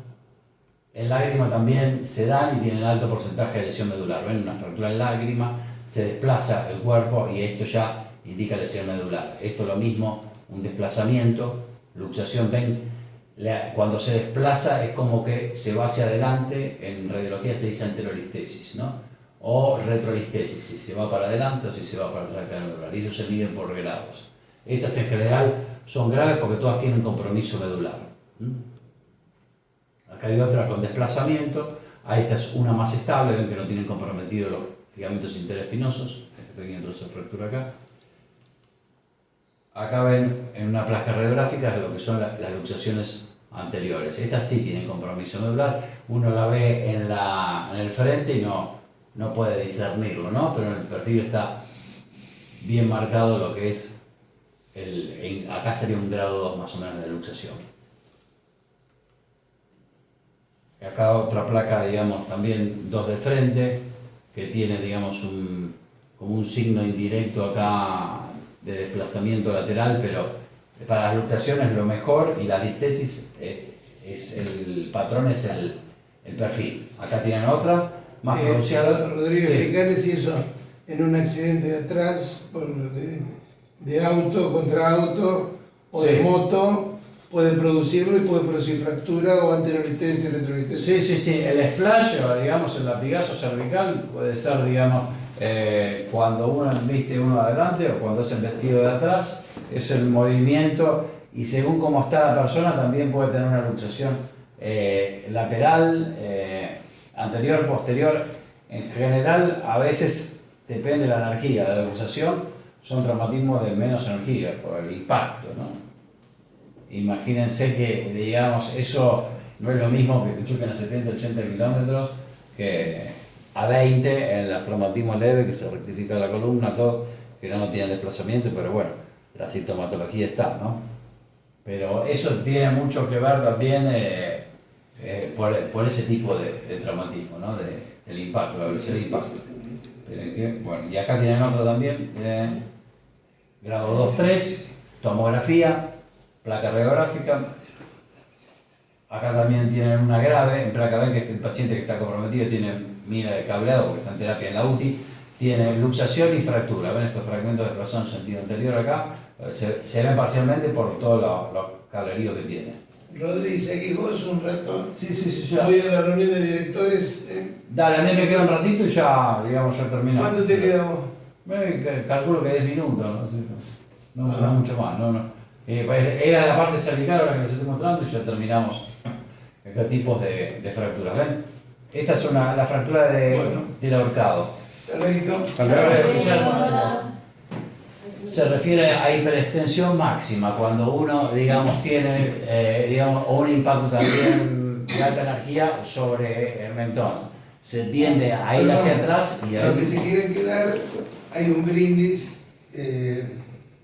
En lágrima también se dan y tienen alto porcentaje de lesión medular. Ven una fractura en lágrima, se desplaza el cuerpo y esto ya indica lesión medular. Esto es lo mismo, un desplazamiento, luxación. Ven, cuando se desplaza es como que se va hacia adelante, en radiología se dice anterolistesis, ¿no? O retrolistesis, si se va para adelante o si se va para atrás del canal medular. Y ellos se miden por grados. Estas en general son graves porque todas tienen compromiso medular. Acá hay otra con desplazamiento. Esta es una más estable, ven que no tienen comprometidos los ligamentos interespinosos. Este pequeño trozo de fractura acá. Acá ven en una placa radiográfica lo que son las luxaciones anteriores. Estas sí tienen compromiso medular. Uno la ve en el frente y no puede discernirlo, ¿no? Pero en el perfil está bien marcado lo que es, acá sería un grado 2 más o menos de luxación. Acá otra placa, digamos, también 2 de frente, que tiene, digamos, como un signo indirecto acá de desplazamiento lateral, pero para las luxaciones lo mejor, y la listesis el patrón es el perfil. Acá tienen otra, más pronunciada. Rodrigo, Sí. explicarle si eso en un accidente de atrás, de auto contra auto o de Sí. moto, puede producirlo y puede producir fractura o anterolistesis, retrolistesis. Sí, el splash, o digamos el latigazo cervical, puede ser, digamos, cuando uno viste uno de adelante o cuando es el vestido de atrás, es el movimiento, y según cómo está la persona también puede tener una luxación lateral, anterior, posterior. En general, a veces depende de la energía de la luxación, son traumatismos de menos energía por el impacto, ¿no? Imagínense que, digamos, eso no es lo mismo que choquen a 70-80 kilómetros que a 20 en los traumatismos leves, que se rectifica la columna, todo, que no tienen desplazamiento, pero bueno, la sintomatología está, ¿no? Pero eso tiene mucho que ver también por ese tipo de traumatismo, ¿no? Del impacto, la velocidad de impacto. Bueno, y acá tienen otro también, grado 2-3, tomografía, placa radiográfica. Acá también tienen una grave, en placa B, que el paciente que está comprometido tiene mira de cableado porque está en terapia en la UTI, tiene luxación y fractura. ¿Ven estos fragmentos desplazados en sentido anterior acá? Se ven parcialmente por todo los cableríos que tiene. Rodri, seguís vos un rato. Sí, ya. Voy a la reunión de directores. Dale, a mí me queda un ratito y ya, digamos, ya termino. ¿Cuánto te queda vos? Calculo que 10 minutos, no mucho más. Era la parte cervical ahora que les estoy mostrando y ya terminamos acá tipos de fracturas. ¿Ven? Esta es la fractura del ahorcado. Perfecto. Se refiere a hiperextensión máxima, cuando uno, digamos, tiene un impacto también de alta energía sobre el mentón. Se tiende a ir hacia atrás y Los que se quieren quedar, hay un brindis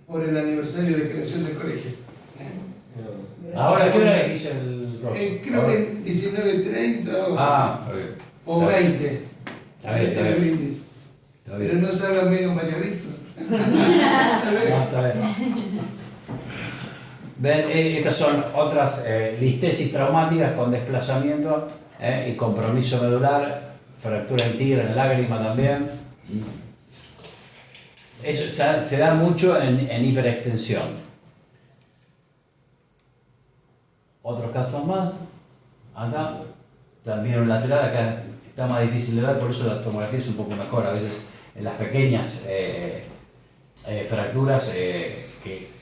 por el aniversario de creación del colegio. Ahora, ¿qué hora es el coso? Creo que 19:30 o está 20. Está bien, está el bien. brindis. Está bien. Pero no salgan medio mareaditos. No, está bien. Ven, estas son otras listesis traumáticas con desplazamiento y compromiso medular, fractura del tigre en lágrima también. Eso se da mucho en hiperextensión. Otros casos más, acá también un lateral, acá está más difícil de ver, por eso la tomografía es un poco mejor. A veces en las pequeñas fracturas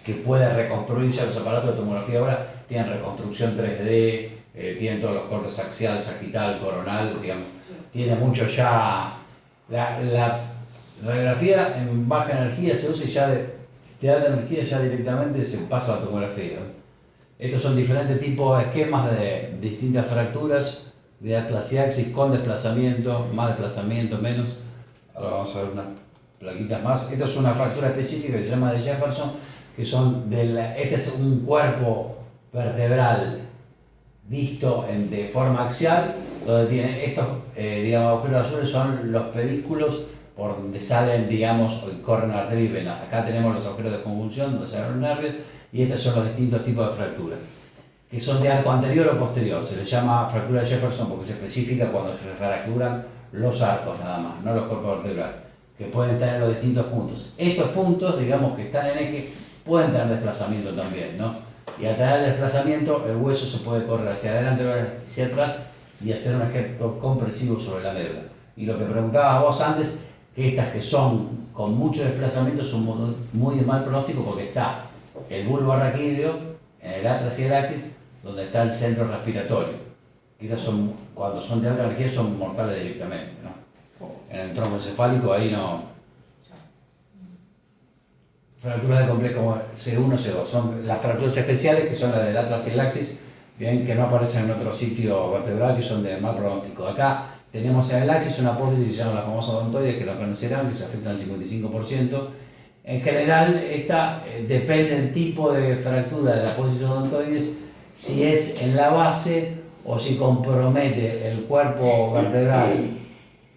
que puede reconstruir ya los aparatos de tomografía ahora tienen reconstrucción 3D, tienen todos los cortes axial, sagital, coronal, digamos, tiene mucho ya. La radiografía en baja energía se usa y ya de alta energía ya directamente se pasa a la tomografía. Estos son diferentes tipos de esquemas de distintas fracturas de atlas y axis con desplazamiento, más desplazamiento, menos. Ahora vamos a ver unas plaquitas más. Esto es una fractura específica que se llama de Jefferson, que son este es un cuerpo vertebral visto de forma axial, donde tiene estos agujeros azules son los pedículos por donde salen, digamos, corren arterias y venas. Acá tenemos los agujeros de convulsión, donde salen los nervios, y estos son los distintos tipos de fracturas, que son de arco anterior o posterior. Se les llama fractura de Jefferson porque se especifica cuando se fracturan los arcos nada más, no los cuerpos vertebrales, que pueden tener los distintos puntos. Estos puntos, digamos, que están en eje, pueden tener desplazamiento también, ¿no? Y al tener desplazamiento, el hueso se puede correr hacia adelante o hacia atrás y hacer un efecto compresivo sobre la médula. Y lo que preguntabas vos antes, que estas que son con mucho desplazamiento son muy de mal pronóstico porque está el bulbo raquídeo en el atlas y el axis, donde está el centro respiratorio. Quizás cuando son de alta energía son mortales directamente, ¿no? En el tronco encefálico ahí no. Fracturas de complejo C1, C2, son las fracturas especiales que son las del atlas y el axis, bien, que no aparecen en otro sitio vertebral, que son de mal pronóstico. Acá tenemos en el axis una apófisis que se llama la famosa odontoide, que lo conocerán, que se afecta al 55%. En general, esta depende del tipo de fractura de la apófisis odontoides, si es en la base o si compromete el cuerpo vertebral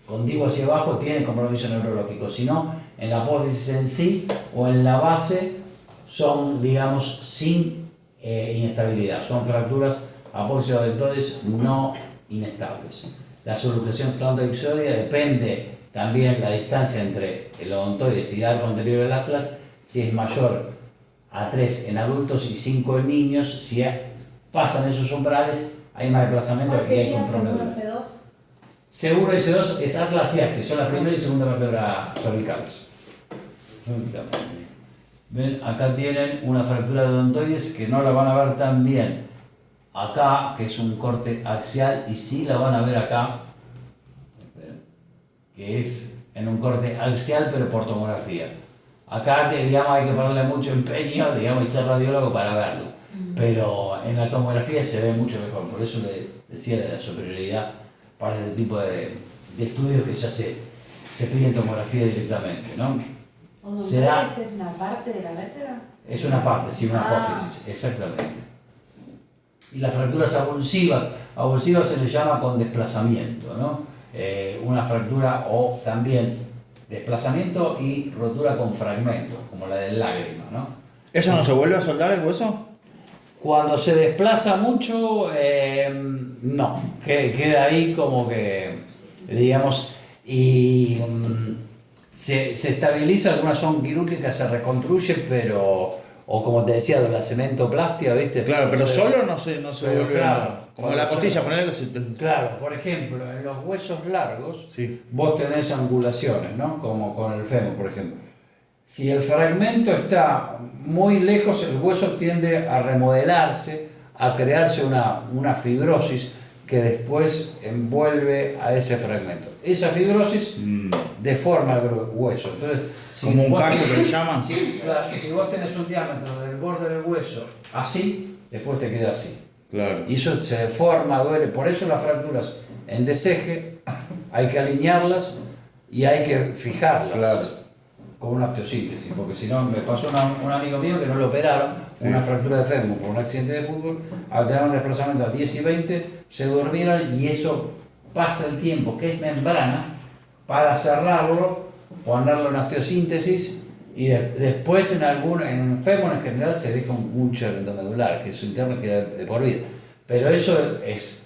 contiguo hacia abajo, tiene compromiso neurológico. Si no, en la apófisis en sí o en la base son, digamos, sin inestabilidad. Son fracturas apófisis odontoides no inestables. La subluxación clávico-ixoidea depende también la distancia entre el odontoides y el arco anterior del atlas, si es mayor a 3 en adultos y 5 en niños, si pasan esos umbrales, hay más desplazamiento y hay compromiso. C1, C2? C1 y C2 es atlas y axis, son las primera y segunda vértebra cervicales. Ven, acá tienen una fractura de odontoides que no la van a ver tan bien acá, que es un corte axial, y sí la van a ver acá, que es en un corte axial pero por tomografía. Acá, digamos, hay que ponerle mucho empeño, digamos, y ser radiólogo para verlo, pero en la tomografía se ve mucho mejor, por eso le decía de la superioridad para este tipo de estudios que ya se piden tomografía directamente, ¿no? será, ¿Odontoides es una parte de la vértebra? es una parte, sí, una apófisis, exactamente. Y las fracturas avulsivas se les llama con desplazamiento, ¿no? Una fractura o también desplazamiento y rotura con fragmentos, como la del lágrima, ¿no? ¿Eso no se vuelve a soldar el hueso? Cuando se desplaza mucho, no, queda ahí como que, digamos, y se estabiliza, algunas son quirúrgicas, se reconstruye, pero, o como te decía, de la cementoplastia, ¿viste? Claro, pero solo no se pero vuelve claro, a... Como la costilla, ponerle que se... Claro, por ejemplo, en los huesos largos, Sí. vos tenés angulaciones, ¿no? Como con el fémur, por ejemplo. Si el fragmento está muy lejos, el hueso tiende a remodelarse, a crearse una fibrosis que después envuelve a ese fragmento. Esa fibrosis deforma el hueso. Entonces, si Como un vos callo tenés- que le llaman. Claro, si vos tenés un diámetro del borde del hueso así, después te queda así. Claro. Y eso se deforma, duele. Por eso las fracturas en deseje hay que alinearlas y hay que fijarlas. Claro. Con una osteosíntesis, porque si no, me pasó un amigo mío que no lo operaron, una fractura de fémur por un accidente de fútbol, al tener un desplazamiento a 10 y 20, se durmieron y eso pasa el tiempo, que es membrana, para cerrarlo, ponerle una osteosíntesis y después en fémur en general se deja un mucho endomedular, que su interno queda de por vida. Pero eso es,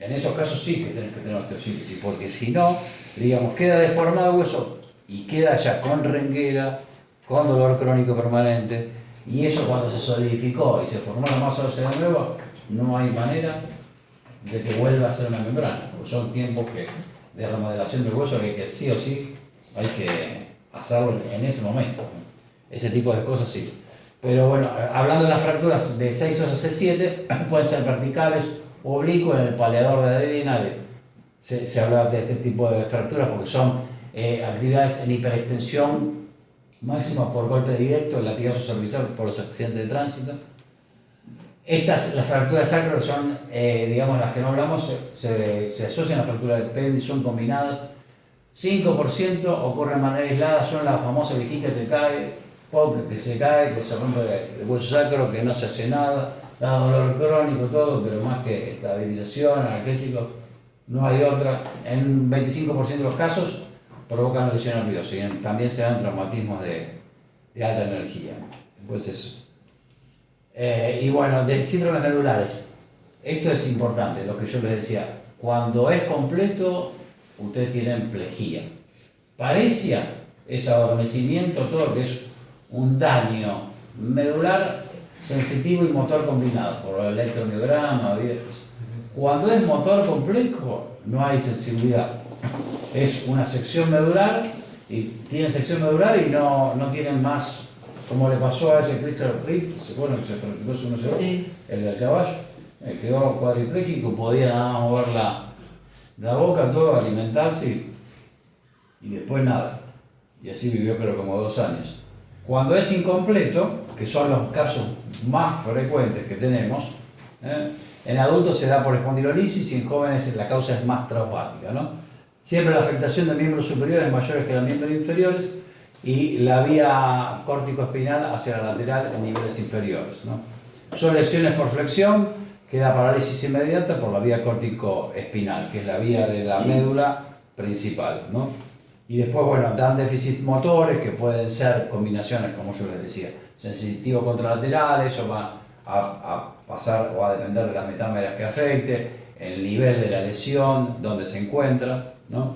en esos casos sí que tenés que tener osteosíntesis, porque si no, digamos, queda deformado el hueso y queda ya con renguera, con dolor crónico permanente, y eso cuando se solidificó y se formó la masa ósea de nuevo, no hay manera de que vuelva a ser una membrana, porque son tiempos de remodelación del hueso que sí o sí hay que hacerlo en ese momento. Ese tipo de cosas sí. Pero bueno, hablando de las fracturas de 6 o C7, pueden ser verticales o oblicuas. En el paleador de Adina se habla de este tipo de fracturas porque son actividades en hiperextensión máxima por golpe directo, el latigazo cervical por los accidentes de tránsito. Las fracturas sacro son, digamos, las que no hablamos, se asocian a fracturas de pelvis, son combinadas. 5% ocurre de manera aislada, son la famosa viejita que cae, que se cae, que se rompe el hueso sacro, que no se hace nada, da dolor crónico, todo, pero más que estabilización, analgésico, no hay otra. En 25% de los casos provocan lesión nerviosa y también se dan traumatismos de alta energía. Pues eso. Y bueno, de síndromes medulares, esto es importante, lo que yo les decía. Cuando es completo, ustedes tienen plejía. Paresia es adormecimiento, todo lo que es un daño medular, sensitivo y motor combinado, por el electromiograma. Cuando es motor complejo, no hay sensibilidad. Es una sección medular y tienen sección medular y no tienen más, como le pasó a ese Christopher Reeve, ¿se acuerdan que se fracturó su museo? Sí. El del caballo, quedó cuadripléjico, podía nada más mover la boca, todo, alimentarse y después nada. Y así vivió creo como 2 años. Cuando es incompleto, que son los casos más frecuentes que tenemos, en adultos se da por espondilolisis y en jóvenes la causa es más traumática, ¿no? Siempre la afectación de miembros superiores es mayor que los miembros inferiores y la vía córtico-espinal hacia la lateral en niveles inferiores, ¿no? Son lesiones por flexión, que da parálisis inmediata por la vía córtico-espinal, que es la vía de la médula principal, ¿no? Y después, bueno, dan déficit motores, que pueden ser combinaciones, como yo les decía, sensitivos contralaterales, eso va a pasar o a depender de las metámeras que afecte, el nivel de la lesión, donde se encuentra, ¿no?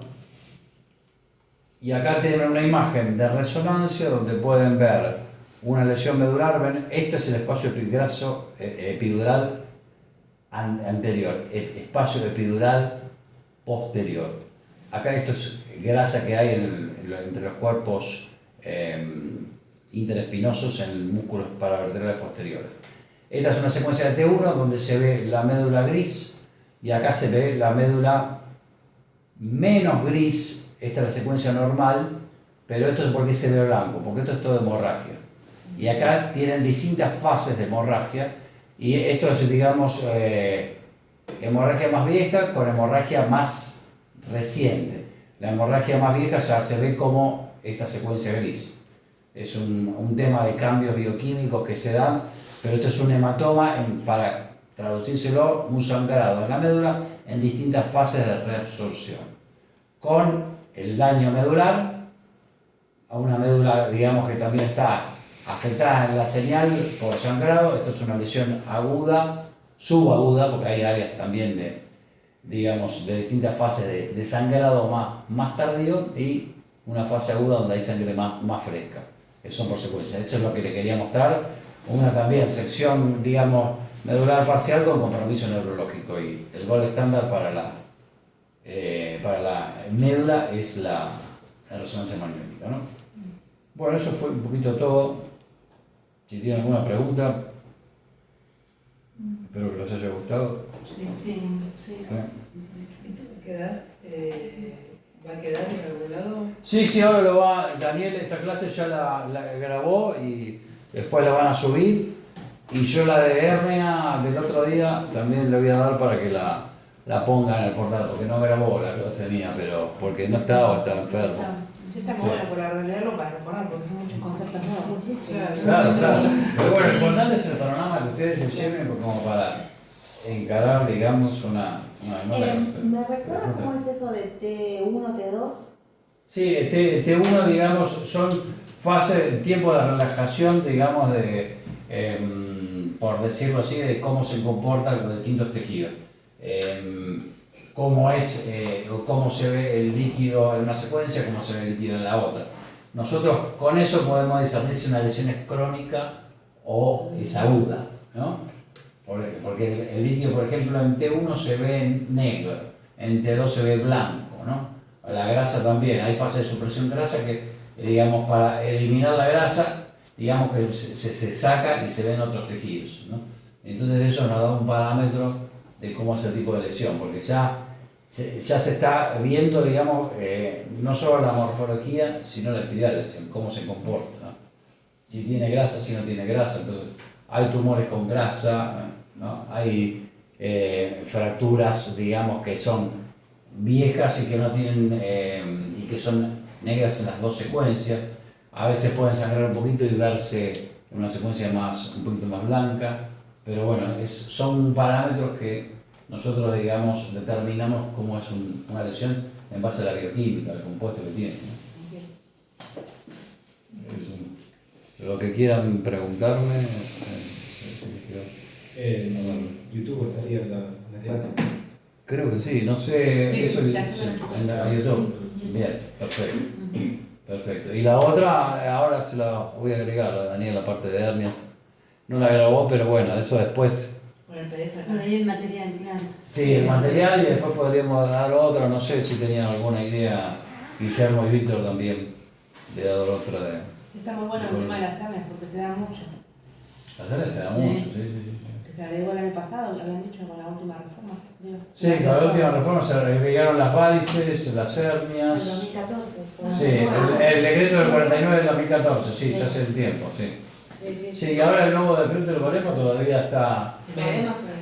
Y acá tienen una imagen de resonancia donde pueden ver una lesión medular. ¿Ven? Esto es el espacio epidural anterior, el espacio epidural posterior. Acá esto es grasa que hay entre los cuerpos interespinosos en músculos paravertebrales posteriores. Esta es una secuencia de T1 donde se ve la médula gris y acá se ve la médula menos gris. Esta es la secuencia normal, pero esto es porque se ve blanco, porque esto es todo hemorragia. Y acá tienen distintas fases de hemorragia y esto es, digamos, hemorragia más vieja con hemorragia más reciente. La hemorragia más vieja ya se ve como esta secuencia gris. es un tema de cambios bioquímicos que se dan, pero esto es un hematoma, para traducírselo, un sangrado en la médula en distintas fases de reabsorción, con el daño medular, a una médula, digamos, que también está afectada en la señal por sangrado. Esto es una lesión aguda, subaguda, porque hay áreas también de, digamos, de distintas fases de sangrado más tardío y una fase aguda donde hay sangre más fresca. Eso son por secuencia. Eso es lo que le quería mostrar. Una también sección, digamos, medular parcial con compromiso neurológico, y el gol estándar para la médula es la resonancia magnética, ¿no? Bueno, eso fue un poquito todo. Si tienen alguna pregunta, espero que les haya gustado. Sí. ¿Sí? ¿Esto va a quedar en algún lado? Sí, ahora lo va, Daniel esta clase ya la grabó y después la van a subir, y yo la de hernia del otro día también le voy a dar para que la ponga en el portal, porque no grabó la clase mía, pero porque no estaba enfermo. Sí, está muy bueno para releerlo, para recordar, porque son muchos conceptos nuevos. Muchísimo. Claro. Pero bueno, lo importante es el panorama que ustedes se lleven como para encarar, digamos, una memoria. ¿Me recuerdas cómo es eso de T1, T2? Sí, T1, digamos, son fases, tiempo de relajación, digamos, por decirlo así, de cómo se comportan los distintos tejidos. Cómo es, o cómo se ve el líquido en una secuencia, cómo se ve el líquido en la otra. Nosotros con eso podemos discernir si una lesión es crónica o es aguda, ¿no? Porque el líquido, por ejemplo, en T1 se ve negro, en T2 se ve blanco, ¿no? La grasa también, hay fase de supresión grasa que, digamos, para eliminar la grasa, digamos que se saca y se ven otros tejidos, ¿no? Entonces eso nos da un parámetro de cómo es el tipo de lesión, porque ya se está viendo, digamos, no solo la morfología, sino la actividad de la lesión, cómo se comporta, ¿no? Si tiene grasa, si no tiene grasa. Entonces, hay tumores con grasa, ¿no? Hay fracturas, digamos, que son viejas y que no tienen, y que son negras en las dos secuencias. A veces pueden sangrar un poquito y verse en una secuencia un poquito más blanca. Pero bueno, son parámetros que nosotros, digamos, determinamos cómo es una lesión en base a la bioquímica, al compuesto que tiene, ¿no? Lo que quieran preguntarme. YouTube estaría la clase. Creo que sí, no sé. Sí, eso sí, en la YouTube. Bien, perfecto. Y la otra, ahora se la voy a agregar a Daniel, la parte de hernias. No la grabó, pero bueno, eso después. Con el PDF. Con ahí el material, claro. Sí, el material, y después podríamos dar otra, no sé si tenían alguna idea, Guillermo y Víctor también, de dar otra de... Sí, está muy bueno el tema de las hernias, porque se da mucho. Las hernias se da Sí. mucho, sí. Que se agregó el año pasado, que habían dicho con la última reforma. Digo. Sí, con la última reforma se agregaron las varices, las En hernias. 2014. Sí, el decreto del 49 del 2014, sí, ya hace el tiempo, sí. Sí, y ahora el nuevo decreto del baremo todavía está...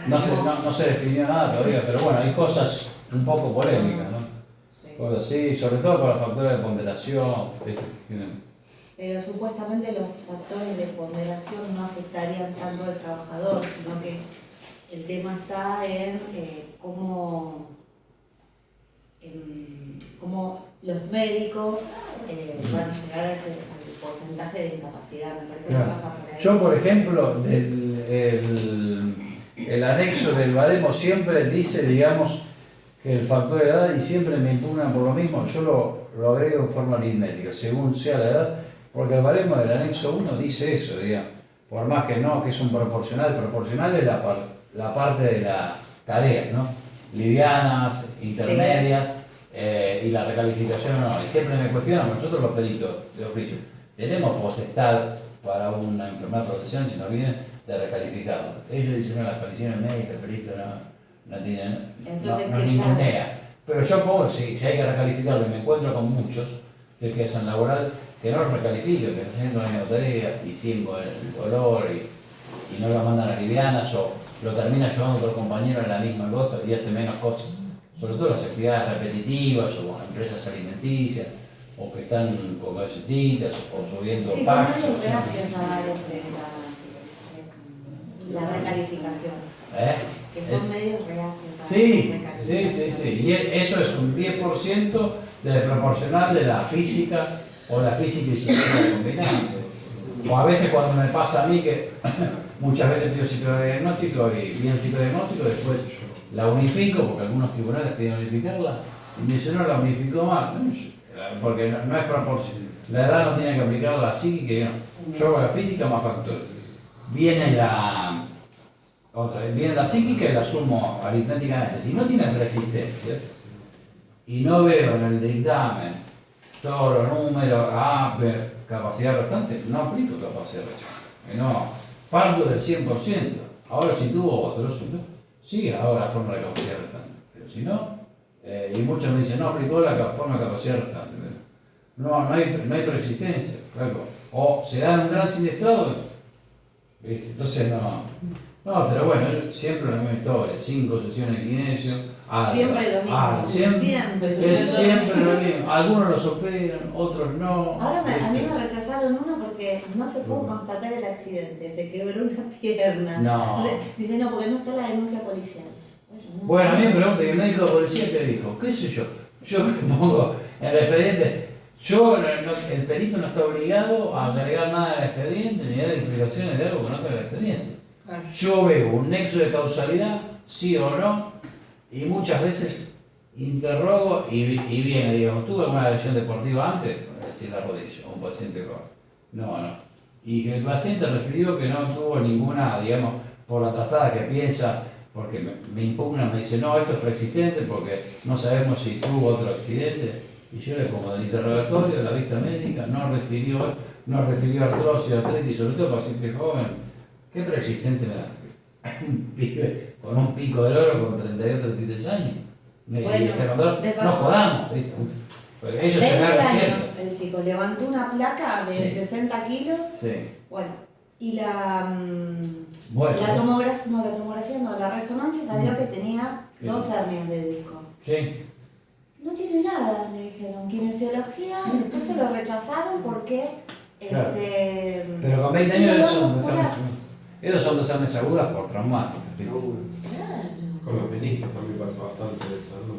No se definió nada todavía, pero bueno, hay cosas un poco polémicas, ¿no? Sí. Cosas así, sobre todo por la factura de ponderación. Pero supuestamente los factores de ponderación no afectarían tanto al trabajador, sino que el tema está en cómo los médicos van a llegar a ese porcentaje de incapacidad. Me parece que pasa por ahí. Yo, por ejemplo, el anexo del baremo siempre dice, digamos, que el factor de edad, y siempre me impugnan por lo mismo, yo lo agrego en forma aritmética, según sea la edad, porque el baremo del anexo 1 dice eso, digamos, por más que no, que es un proporcional es la parte de las tareas, ¿no? Livianas, intermedias, y la recalificación no. Y siempre me cuestionan, nosotros los peritos de oficio, tenemos potestad para una enfermedad profesional, si no vienen, de recalificarlo. Ellos dicen, no, las condiciones médicas, el perito no tienen, Entonces, no ¿qué ningunea. Pero yo pongo, si hay que recalificarlo, y me encuentro con muchos que hacen laboral, que no lo recalifiquen, que están haciendo la misma tarea, y sin el dolor, y no lo mandan a livianas, o lo termina llevando otro compañero en la misma cosa y hace menos cosas, sobre todo las actividades repetitivas o empresas alimenticias o que están con galletitas o subiendo Sí, son packs. medios reacios a dar la recalificación. ¿Eh? Que son medios reacios a Sí, la sí, recalificación. sí, sí. Y eso es un 10% de proporcional de la física o la física y psicología combinada. O a veces cuando me pasa a mí que muchas veces pido psicodiagnóstico y bien psicodiagnóstico, después la unifico, porque algunos tribunales piden unificarla, y me dicen, no, la unificó mal, porque no es proporcional. La edad no tiene que aplicar la psíquica, no. Yo hago la física más factores. Viene la psíquica y la sumo aritméticamente. Si no tiene preexistencia y no veo en el dictamen todos los números, capacidad restante, no aplico capacidad restante. No, parto del 100%. Ahora si tuvo otros, sí, ahora la forma de capacidad restante. Pero si no, y muchos me dicen, no aplicó la forma de capacidad restante. No hay preexistencia. O se da en un gran siniestrado, ¿viste? Entonces no, pero bueno, siempre la misma historia, 5 sesiones de kinesio. Siempre lo mismo. Siempre es siempre lo mismo. Algunos los operan, otros no. Ahora a mí me rechazaron uno porque no se pudo constatar el accidente, se quebró una pierna. No. Entonces, dice, no, porque no está la denuncia policial. Bueno, a mí me pregunta, ¿y el médico de policía qué dijo? ¿Qué sé yo? Yo que pongo en el expediente, el perito no está obligado a agregar nada al expediente ni a dar explicaciones de algo que no está en el expediente. Yo veo un nexo de causalidad, sí o no, y muchas veces interrogo y viene, digamos, ¿tuve alguna lesión deportiva antes? Es decir, la rodilla, o un paciente con... No. Y que el paciente refirió que no tuvo ninguna, digamos, por la tratada que piensa, porque me impugna, me dice, no, esto es preexistente porque no sabemos si tuvo otro accidente. Y yo le pongo del interrogatorio, de la vista médica, no refirió artrosis, artritis, sobre todo paciente joven. ¿Qué preexistente me da? Un pibe con un pico del oro con 32, 33 años. No jodamos, ¿viste? Porque ellos se 20 dan años siempre. el chico levantó una placa de 60 kilos. Sí. Bueno, y la resonancia salió que tenía 2 hernias de disco. Sí. No tiene nada, le dijeron. Kinesiología, después se lo rechazaron porque Claro. Pero con 20 años ellos son desarmes agudas por traumáticos. Con los meniscos también pasa bastante eso, ¿no?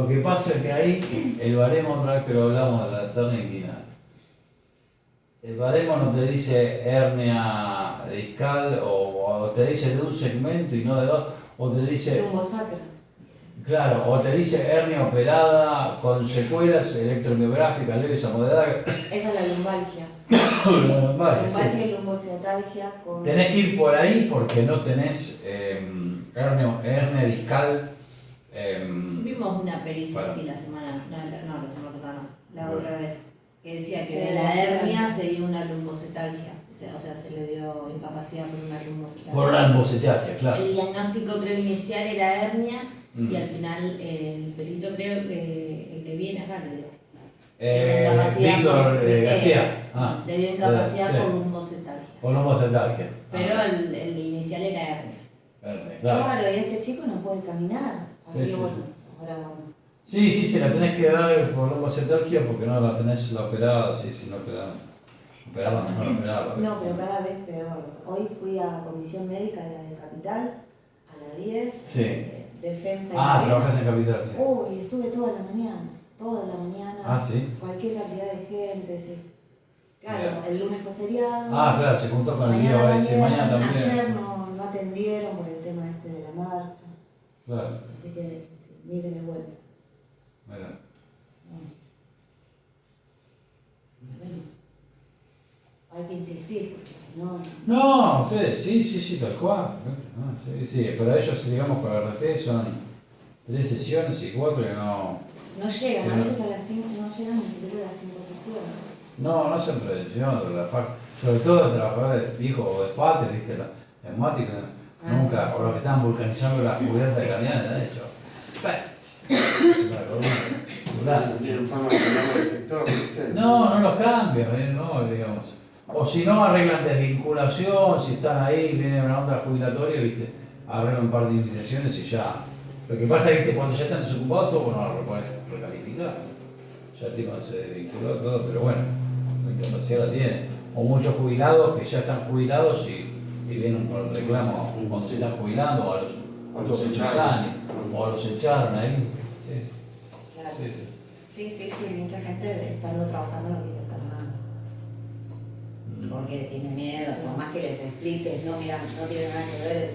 Lo que pasa es que ahí el baremo, otra vez que lo hablamos de la hernia inguinal, el baremo no te dice hernia discal o te dice de un segmento y no de dos, o te dice... Lumbosacra. Claro, o te dice hernia operada con secuelas electromiográficas leves a moderadas. Esa es la lumbalgia. La lumbalgia, Lumbalgia sí. y lumbociatalgia con... Tenés que ir por ahí porque no tenés hernia discal. Vimos una pericia Bueno. así la semana pasada no, la otra vez, que decía que Sí, de la la hernia hernia. se dio una lumbocetalgia, o sea, se le dio incapacidad por una lumbocetalgia. Por una lumbocetalgia, claro. El diagnóstico creo inicial era hernia y al final el perito creo que el que viene acá le dio. Esa incapacidad Víctor por- García. le dio incapacidad Sí. por lumbocetalgia. Por lumbocetalgia. Pero el inicial era hernia. Claro. Claro, y este chico no puede caminar. Así Sí, que sí, bueno, ahora vamos. Sí, se la tenés que dar por lumbocetalgia porque no la tenés la operada, sí, no operada. Operada, no la operada. No, pero cada vez peor. Hoy fui a comisión médica de la de Capital, a las 10. Sí. Defensa y Ah, Marina. trabajas en Capital, sí. Uy, estuve toda la mañana. Ah, sí. Cualquier cantidad de gente, sí. Claro, Bien. el lunes fue feriado. Ah, claro, se juntó con el día mañana hoy, sí, también. mañana también. Ayer no atendieron por el tema este de la marcha. Claro, Así que, sí, miles de vueltas. mira. Hay que insistir, porque si no... No, ustedes, sí, tal cual. No, sí, pero ellos, digamos, con el RT son 3 sesiones y 4 y no... No llegan, Sí, a no. veces a las 5, no llegan ni siquiera a las 5 sesiones. No hacen prevención de la FAC, sobre todo de trabajadores viejos o de FATE, viste, la neumática, nunca, sí, o los que estaban vulcanizando las cubiertas de camiones, han hecho. Tienen fama de cambiar de sector, ¿viste? No los cambian, no, digamos. O si no arreglan desvinculación, si están ahí, viene una onda jubilatoria, viste, arreglan un par de indemnizaciones y ya. Lo que pasa es que cuando ya están desocupados, todo no lo pueden recalificar. Ya el tipo se desvinculó todo, pero bueno, la incapacidad la tiene. O muchos jubilados que ya están jubilados y vienen con el reclamo cuando se están jubilando, o a los muchos años, o los echaron ahí. Claro. Sí, sí. Sí, mucha gente estando trabajando no quiere hacer nada. Porque tiene miedo, por más que les expliques, no, mira, no tiene nada que ver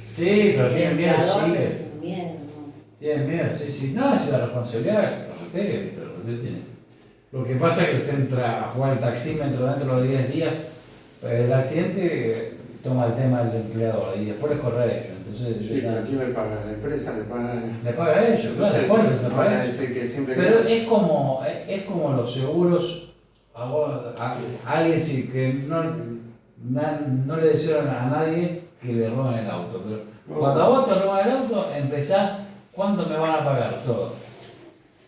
Sí, pero el tienen miedo, empleador, sí. pero tiene miedo, ¿no? Tienen miedo, sí. No, esa es la responsabilidad, la RT tiene. Lo que pasa es que se entra a jugar el taxímetro dentro de los 10 días, el accidente toma el tema del empleador y después les corre a ellos. Entonces, Sí, pero ¿quién le paga? ¿La empresa le paga? le paga a ellos, claro, después le paga a ellos. Que siempre Pero es como los seguros, a alguien sí, que no le desean a nadie que le roben el auto, pero cuando a vos te roban el auto, empezás, ¿cuánto me van a pagar? Todo.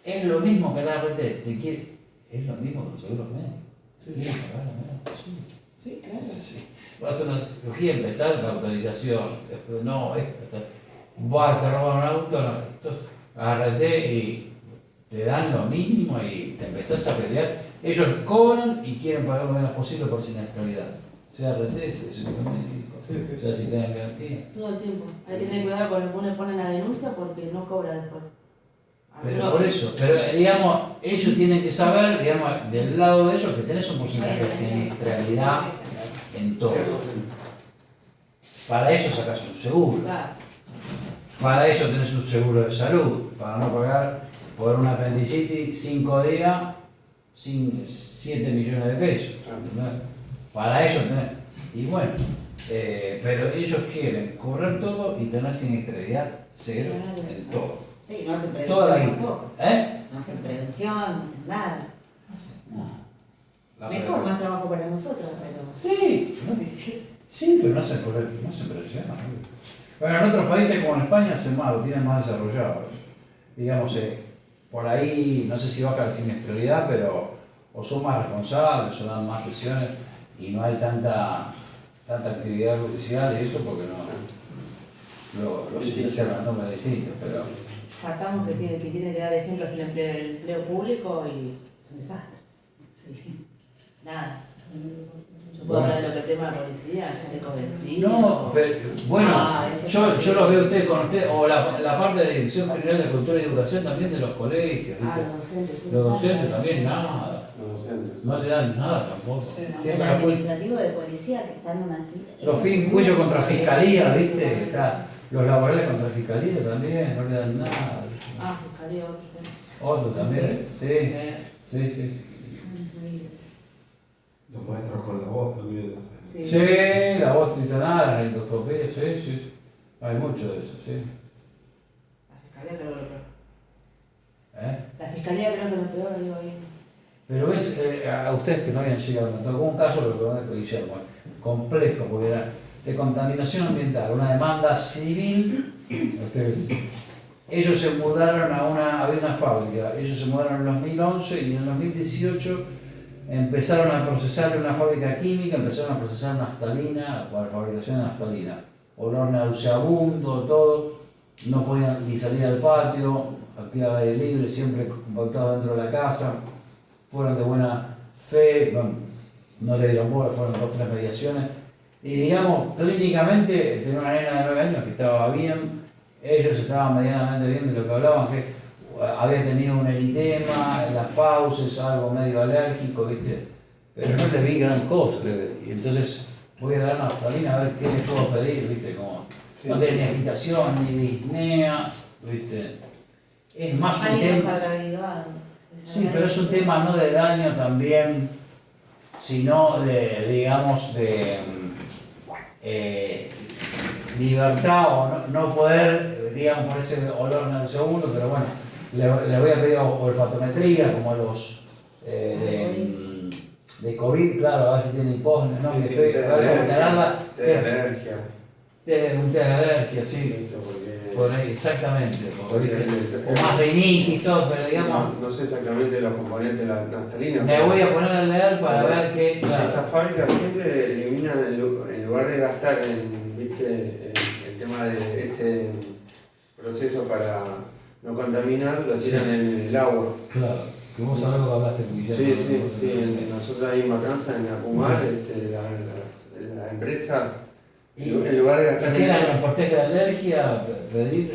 Es lo mismo que la RT, es lo mismo que los seguros médicos. ¿Quieren pagar los médicos? Sí, claro. Sí. Vas a una cirugía, empezar la autorización, después no, vas a robar un auto, no, entonces agárrate y te dan lo mínimo y te empezás a pelear. Ellos cobran y quieren pagar lo menos posible por siniestralidad. Sea RT, sea seguro médico, sea si tienen garantía. Todo el tiempo. Hay que tener cuidado cuando uno pone la denuncia porque no cobra después. Pero por eso, pero digamos, ellos tienen que saber, digamos, del lado de ellos que tenés un porcentaje de siniestralidad en todo. Para eso sacas un seguro. Claro. Para eso tenés un seguro de salud, para no pagar por una apendicitis 5 días, 7 millones de pesos. ¿Entendés? Para eso tenés. Y bueno, pero ellos quieren cobrar todo y tener siniestralidad cero en todo. Sí, no hacen Toda la prevención guita. tampoco. ¿Eh? No hacen prevención, no hacen nada. La Mejor, prevención. más trabajo para nosotros, pero... Sí, Sí. sí, pero no hacen prevención. ¿No? Bueno, en otros países como en España hacen más, lo tienen más desarrollado. Digamos, por ahí, no sé si baja la siniestralidad, pero o son más responsables, o dan más sesiones y no hay tanta actividad judicial y eso porque los inician nombres distintos, pero... Tratamos que tiene que dar ejemplos el empleo público y es un desastre. Sí. Nada. Yo puedo hablar de lo que el tema de policía, chaleco vencido. No, pero bueno, eso yo lo veo con usted, o la parte de Dirección General de Cultura y Educación también de los colegios, ¿viste? Los docentes. Los docentes también, nada. Los docentes. No le dan nada tampoco. El administrativo de policía que están en una cita. Los juicios contra fiscalía, ¿viste? Está, los laborales contra fiscalía también, no le dan nada. Fiscalía, otro tema. Otro también, sí. Los maestros con la voz también. Sí. Sí, la voz titular, la endoscopia, sí. Hay mucho de eso, sí. La fiscalía creo que lo peor. ¿Eh? La fiscalía creo que lo peor, digo ahí. Pero ves, a ustedes que no habían llegado, me tocó un caso, lo que con Guillermo, complejo, porque era de contaminación ambiental, una demanda civil. Ellos se mudaron había una fábrica, ellos se mudaron en el 2011 y en el 2018 empezaron a procesar una fábrica química, empezaron a procesar naftalina, para la fabricación de naftalina. Olor nauseabundo, todo, no podían ni salir al patio, actividad al aire libre, siempre compactados dentro de la casa, fueron de buena fe, bueno, no le dieron bola, fueron 2 o 3 mediaciones. Y digamos, clínicamente tenía una nena de 9 años que estaba bien, ellos estaban medianamente bien de lo que hablaban, que había tenido un eritema, las fauces, algo medio alérgico, ¿viste? Pero no le vi gran cosa. Y entonces voy a dar naftalina a ver qué les puedo pedir, ¿viste? Como, no tenía ni agitación, ni disnea, ¿viste? Es más un Alguien los tema. habrá avivado. Sí, pero es un tema no de daño también, sino de, digamos, de libertad o no poder, digamos, por ese olor nauseabundo, pero bueno, le voy a pedir olfatometría, como los de COVID, claro, a ver si tiene hipógeno, no, que estoy a ver cómo tenerla. De alergia. Un test de alergia, sí. Por ahí, exactamente, o más rinitis, todo, pero digamos. No sé exactamente los componentes de la naftalina. Me voy a poner a leer para ver qué. Claro. Esa fábrica siempre elimina, en lugar de gastar ¿viste? el tema de ese proceso para no contaminar, lo tiran en el agua. Claro. Que vos sabés lo que hablaste con Guillermo. Sí. Nosotros ahí en Matanza, en Acumar, la empresa, en lugar de gastar ¿Qué era? ¿Transportes de alergia? ¿Pedir?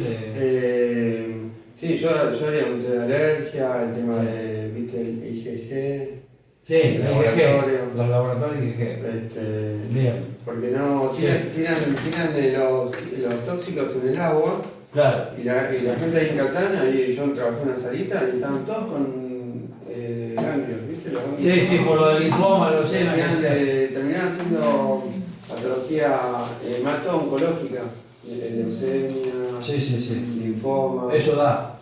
Sí, yo haría un test de alergia, el tema de, viste, el IgG. Sí, el laboratorio. los laboratorios IgG. Bien. Porque no tiran los tóxicos en el agua. Claro. Y la gente ahí en Catán, ahí yo trabajé en una salita y estaban todos con ganglios, ¿viste? Los ganglios. Sí, por lo del linfoma, lo sé. Terminaban siendo patología hemato-oncológica, leucemia, linfoma. Eso da.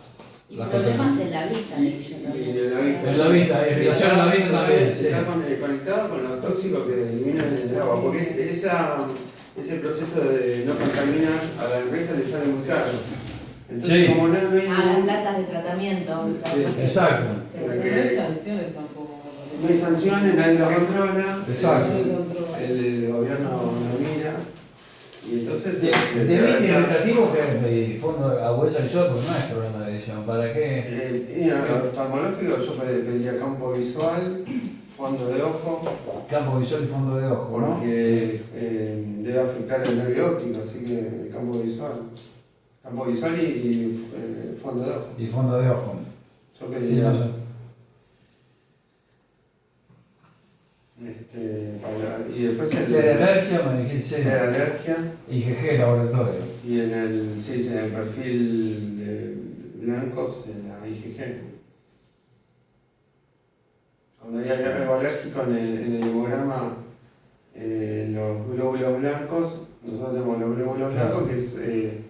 Y problemas en la vista, En la vista, irritación en la vista también. Está conectado con los tóxicos que eliminan en el agua, porque ese proceso de no contaminar a la empresa le sale muy caro. Entonces, como no hay las plantas de tratamiento. Exacto. No hay sanciones tampoco. No hay sanciones, nadie lo controla. Exacto. El gobierno no mira. Y entonces. ¿De viste educativo que es de fondo a huella y yo? Pues no es problema de ellos. ¿Para qué? Y a los oftalmológicos yo pediría campo visual, fondo de ojo. Campo visual y fondo de ojo, ¿no? Porque debe afectar el nervio óptico, así que el campo visual. Campo visual y fondo de ojo. Y fondo de ojo. Yo pediría eso. Y después el de alergia, me dijiste. De alergia. IgG laboratorio. Y en el perfil de blancos, la IgG. Cuando hay algo alérgico en el hemograma, los glóbulos blancos, nosotros tenemos los glóbulos blancos que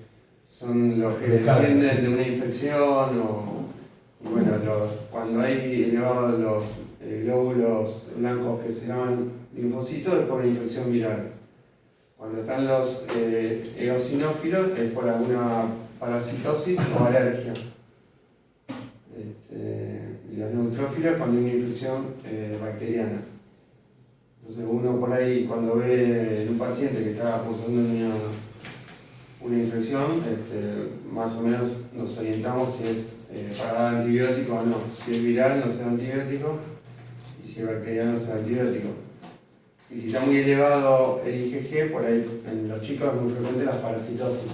son los que defienden de una infección y bueno, cuando hay elevados los glóbulos blancos que se llaman linfocitos es por una infección viral. Cuando están los eosinófilos es por alguna parasitosis o alergia. Y los neutrófilos cuando hay una infección bacteriana. Entonces uno por ahí cuando ve en un paciente que está causando una infección, más o menos nos orientamos si es para dar antibiótico o no. Si es viral no se da antibiótico y si es bacteriano se da antibiótico. Y si está muy elevado el IgG, por ahí en los chicos es muy frecuente la parasitosis.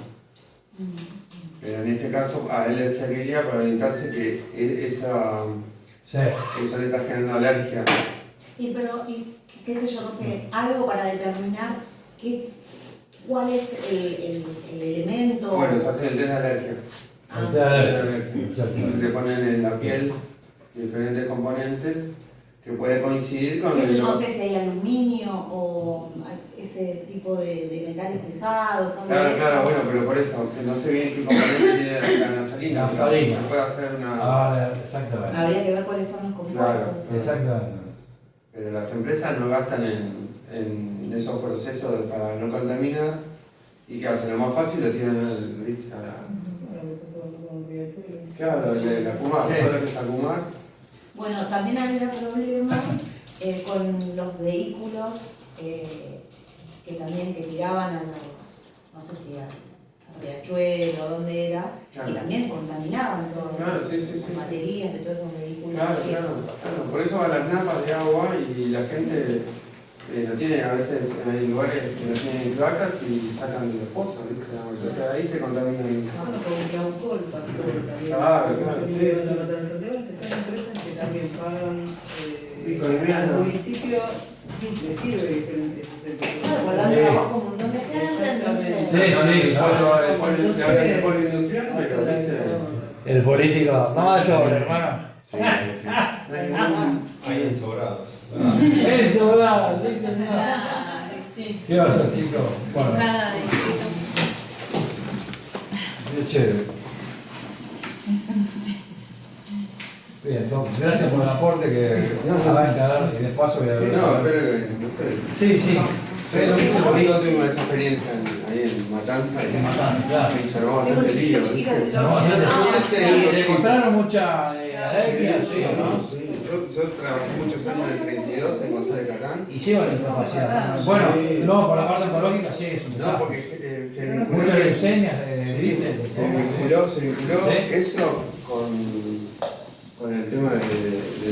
Pero en este caso a él le serviría para orientarse que eso le está generando alergia. Y qué sé yo, no sé, algo para determinar cuál es el elemento. Bueno, se hace el test de alergia. El test de alergia. Le ponen en la piel diferentes componentes que puede coincidir con el. No sé si hay aluminio o ese tipo de metales pesados. Claro, bueno, pero por eso, que no sé bien qué componente tiene la naftalina. Naftalina. Se puede hacer una. Exactamente. Habría que ver cuáles son los compuestos. Claro, exactamente. Pero las empresas no gastan en esos procesos para no contaminar y que hacen lo más fácil lo tiran a la. Claro, la Acumar, todo lo que es Acumar. Bueno, también había problema con los vehículos que tiraban a los, no sé si a Riachuelo, dónde era, y también contaminaban todo. Claro, sí. Baterías de todos esos vehículos. Claro. Por eso a las napas de agua y la gente no tiene, a veces hay lugares que no tienen cloacas y sacan de los pozos, ¿viste? Entonces ahí se contamina el. Bueno, como que alcohol pasó también. Claro, sí. La Matanza de que son empresas que también pagan al municipio, le sirve diferente ese sector. Claro, porque dan trabajo un montón de gente, entonces. Sí, el poliindustrial, pero viste. El político, no más sobre, hermano. Sí. Hay ensobrados. Eso, bravo, sí, señor. Sí. ¿Qué va a hacer, chicos? Bueno, Cada distrito. muy chévere. Bien, entonces, gracias por el aporte que va a encarar y de paso voy a ver. No, espero que. Sí. Pero Nosotros tuvimos esa experiencia ahí en Matanza. En Matanza, claro. Y se armó bastante lío. ¿Le encontraron mucha alergia? Sí, ¿no? Yo trabajé muchos años en el 32 en González Catán. Y lleva la incapacidad. Bueno, no, por la parte oncológica sí es un No, desastre. porque se vinculó. Muchas leucemias, Se vinculó eso con el tema de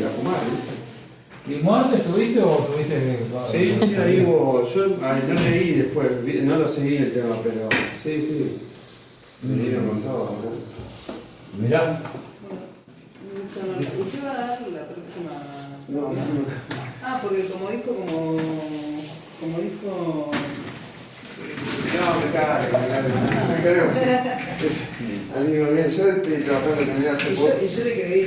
la fumar, ¿viste? ¿Y muerte estuviste o tuviste? Sí, ahí hubo. Yo no leí después, no lo seguí el tema, pero sí. Me dieron con todo, ¿no? Mirá. ¿Usted va a dar la próxima? No. Porque como dijo. No, me cago. Amigo mío, yo estoy trabajando en comunidad hace poco. Y yo le creí.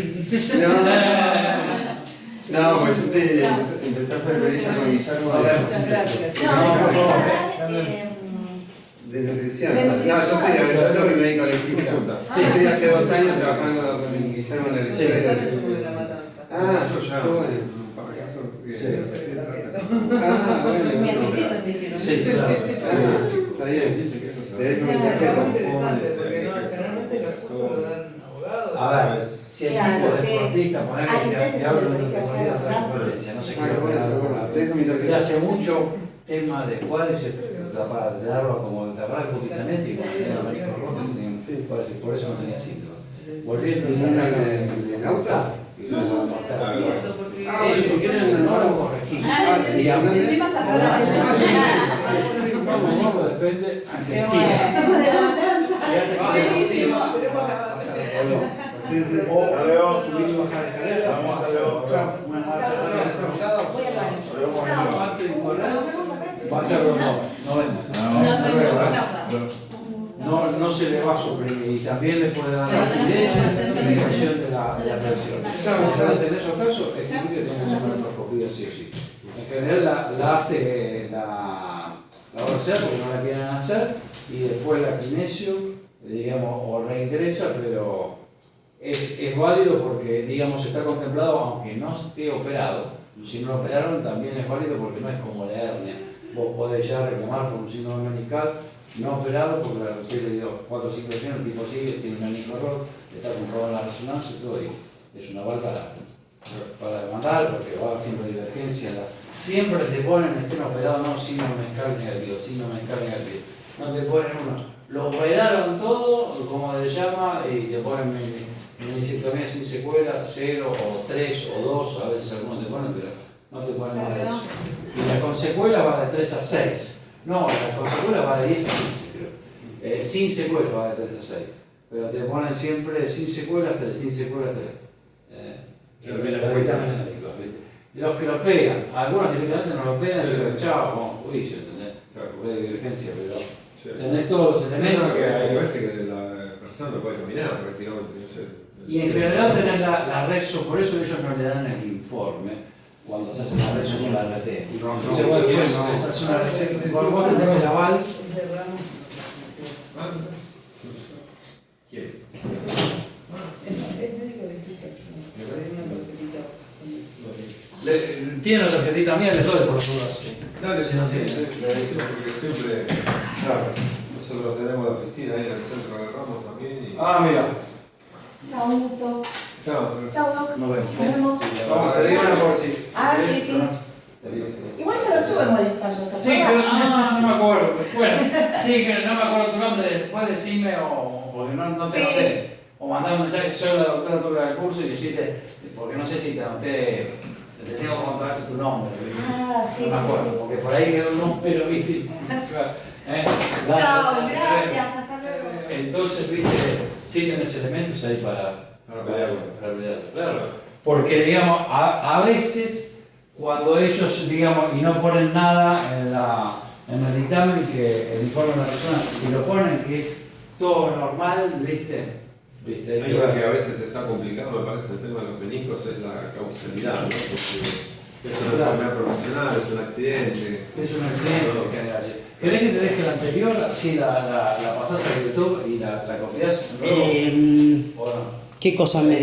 No, pues yo empecé a hacer pericia con Guillermo. Muchas gracias. No, por favor. De nutrición. No, yo soy odontólogo y médico legista. Estoy hace 2 años trabajando con Guillermo en el liceo. Somos de La Matanza. Eso ya. Bueno, para caso. Bueno. Mi ajecito se hicieron. Sí, claro. Está bien, dice que eso se Es interesante porque generalmente los cursos lo dan abogados. A ver, si el tipo de deportista, poner que te hablo de la transparencia, no sé qué. Se hace mucho tema de cuál es el para darlo como el tapar genético, por eso no tenía síntoma. Volviendo en auto. Eso no lo corregimos. Digamos. Encima sacaron Depende a que Somos de La Matanza. O subir y bajar de escalera. Va a ser no se le va a suprimir y también le puede dar rapidez y dirección de la reacción. Entonces, en esos casos, el cliente tiene que hacer una endoscopía sí o sí. En general la hace la ORCEA porque no la quieren hacer y después la kinesio, digamos, o reingresa, pero es válido porque, digamos, está contemplado, aunque no esté operado, si no lo operaron también es válido porque no es como la hernia. Vos podés ya reclamar por un síndrome meniscal no operado porque la usted le dio 4 o 5 sesiones, el tipo sigue, tiene un menisco roto, está comprobado en la resonancia y todo, y es una aval para demandar porque va siempre divergencia. Siempre te ponen, estén operados, no síndrome meniscal negativo, síndrome meniscal negativo. No te ponen uno. Lo operaron todo, como se llama, y te ponen meniscectomía sin secuela, 0 o 3 o 2, a veces algunos te ponen, pero no te ponen más de eso. Y la con secuela va de 3 a 6. No, la con secuela va de 10 a 15, creo. Sin secuela va de 3 a 6. Pero te ponen siempre sin secuelas 3, sin secuelas 3. Los que lo pegan, algunos directamente no lo pegan y dicen, chao, vamos, juicio, ¿entendés? Puede de divergencia, pero tenés todos los elementos. Hay veces que la persona no puede caminar prácticamente, no sé. Y en general tenés la rezo, por eso ellos no le dan el informe cuando se hace la rezo con la RT. Entonces vos les haces una receta, vos tenés el aval. ¿Quién? Es médico dentista. Tiene la tarjetita mía, les doy por los dudas. Dale, si no tiene. Porque siempre, claro, nosotros tenemos la oficina ahí en el centro de Ramos también. Mira. Chao, un gusto. Chao. Chao, Doc. Nos vemos. Nos vemos. Vamos, te digo una por si. Sí. Igual ya lo estuve molestando, ¿se Sí, acuerdan? pero no me acuerdo. Bueno, sí, que no me acuerdo tu nombre. Después decime o porque no te noté. O mandame un mensaje, soy la doctora tuve del curso y decirte, porque no sé si te anoté, te tengo que contarte tu nombre. Sí, no me acuerdo, porque por ahí quedó un número, ¿viste? Chao, gracias, hasta luego. Entonces, viste, sí tenés elementos ahí para pelearlo. Claro. Porque, digamos, a veces, cuando ellos, digamos, y no ponen nada en el dictamen, que el informe de la persona, si lo ponen que es todo normal, viste. Hay una que a veces está complicado, me parece, el tema de los meniscos es la causalidad, ¿no? Porque es una enfermedad profesional, es un accidente. Es un accidente. ¿Querés que te deje la anterior? Sí, la pasás a YouTube y la copias. ¿O no? ¿Qué cosa me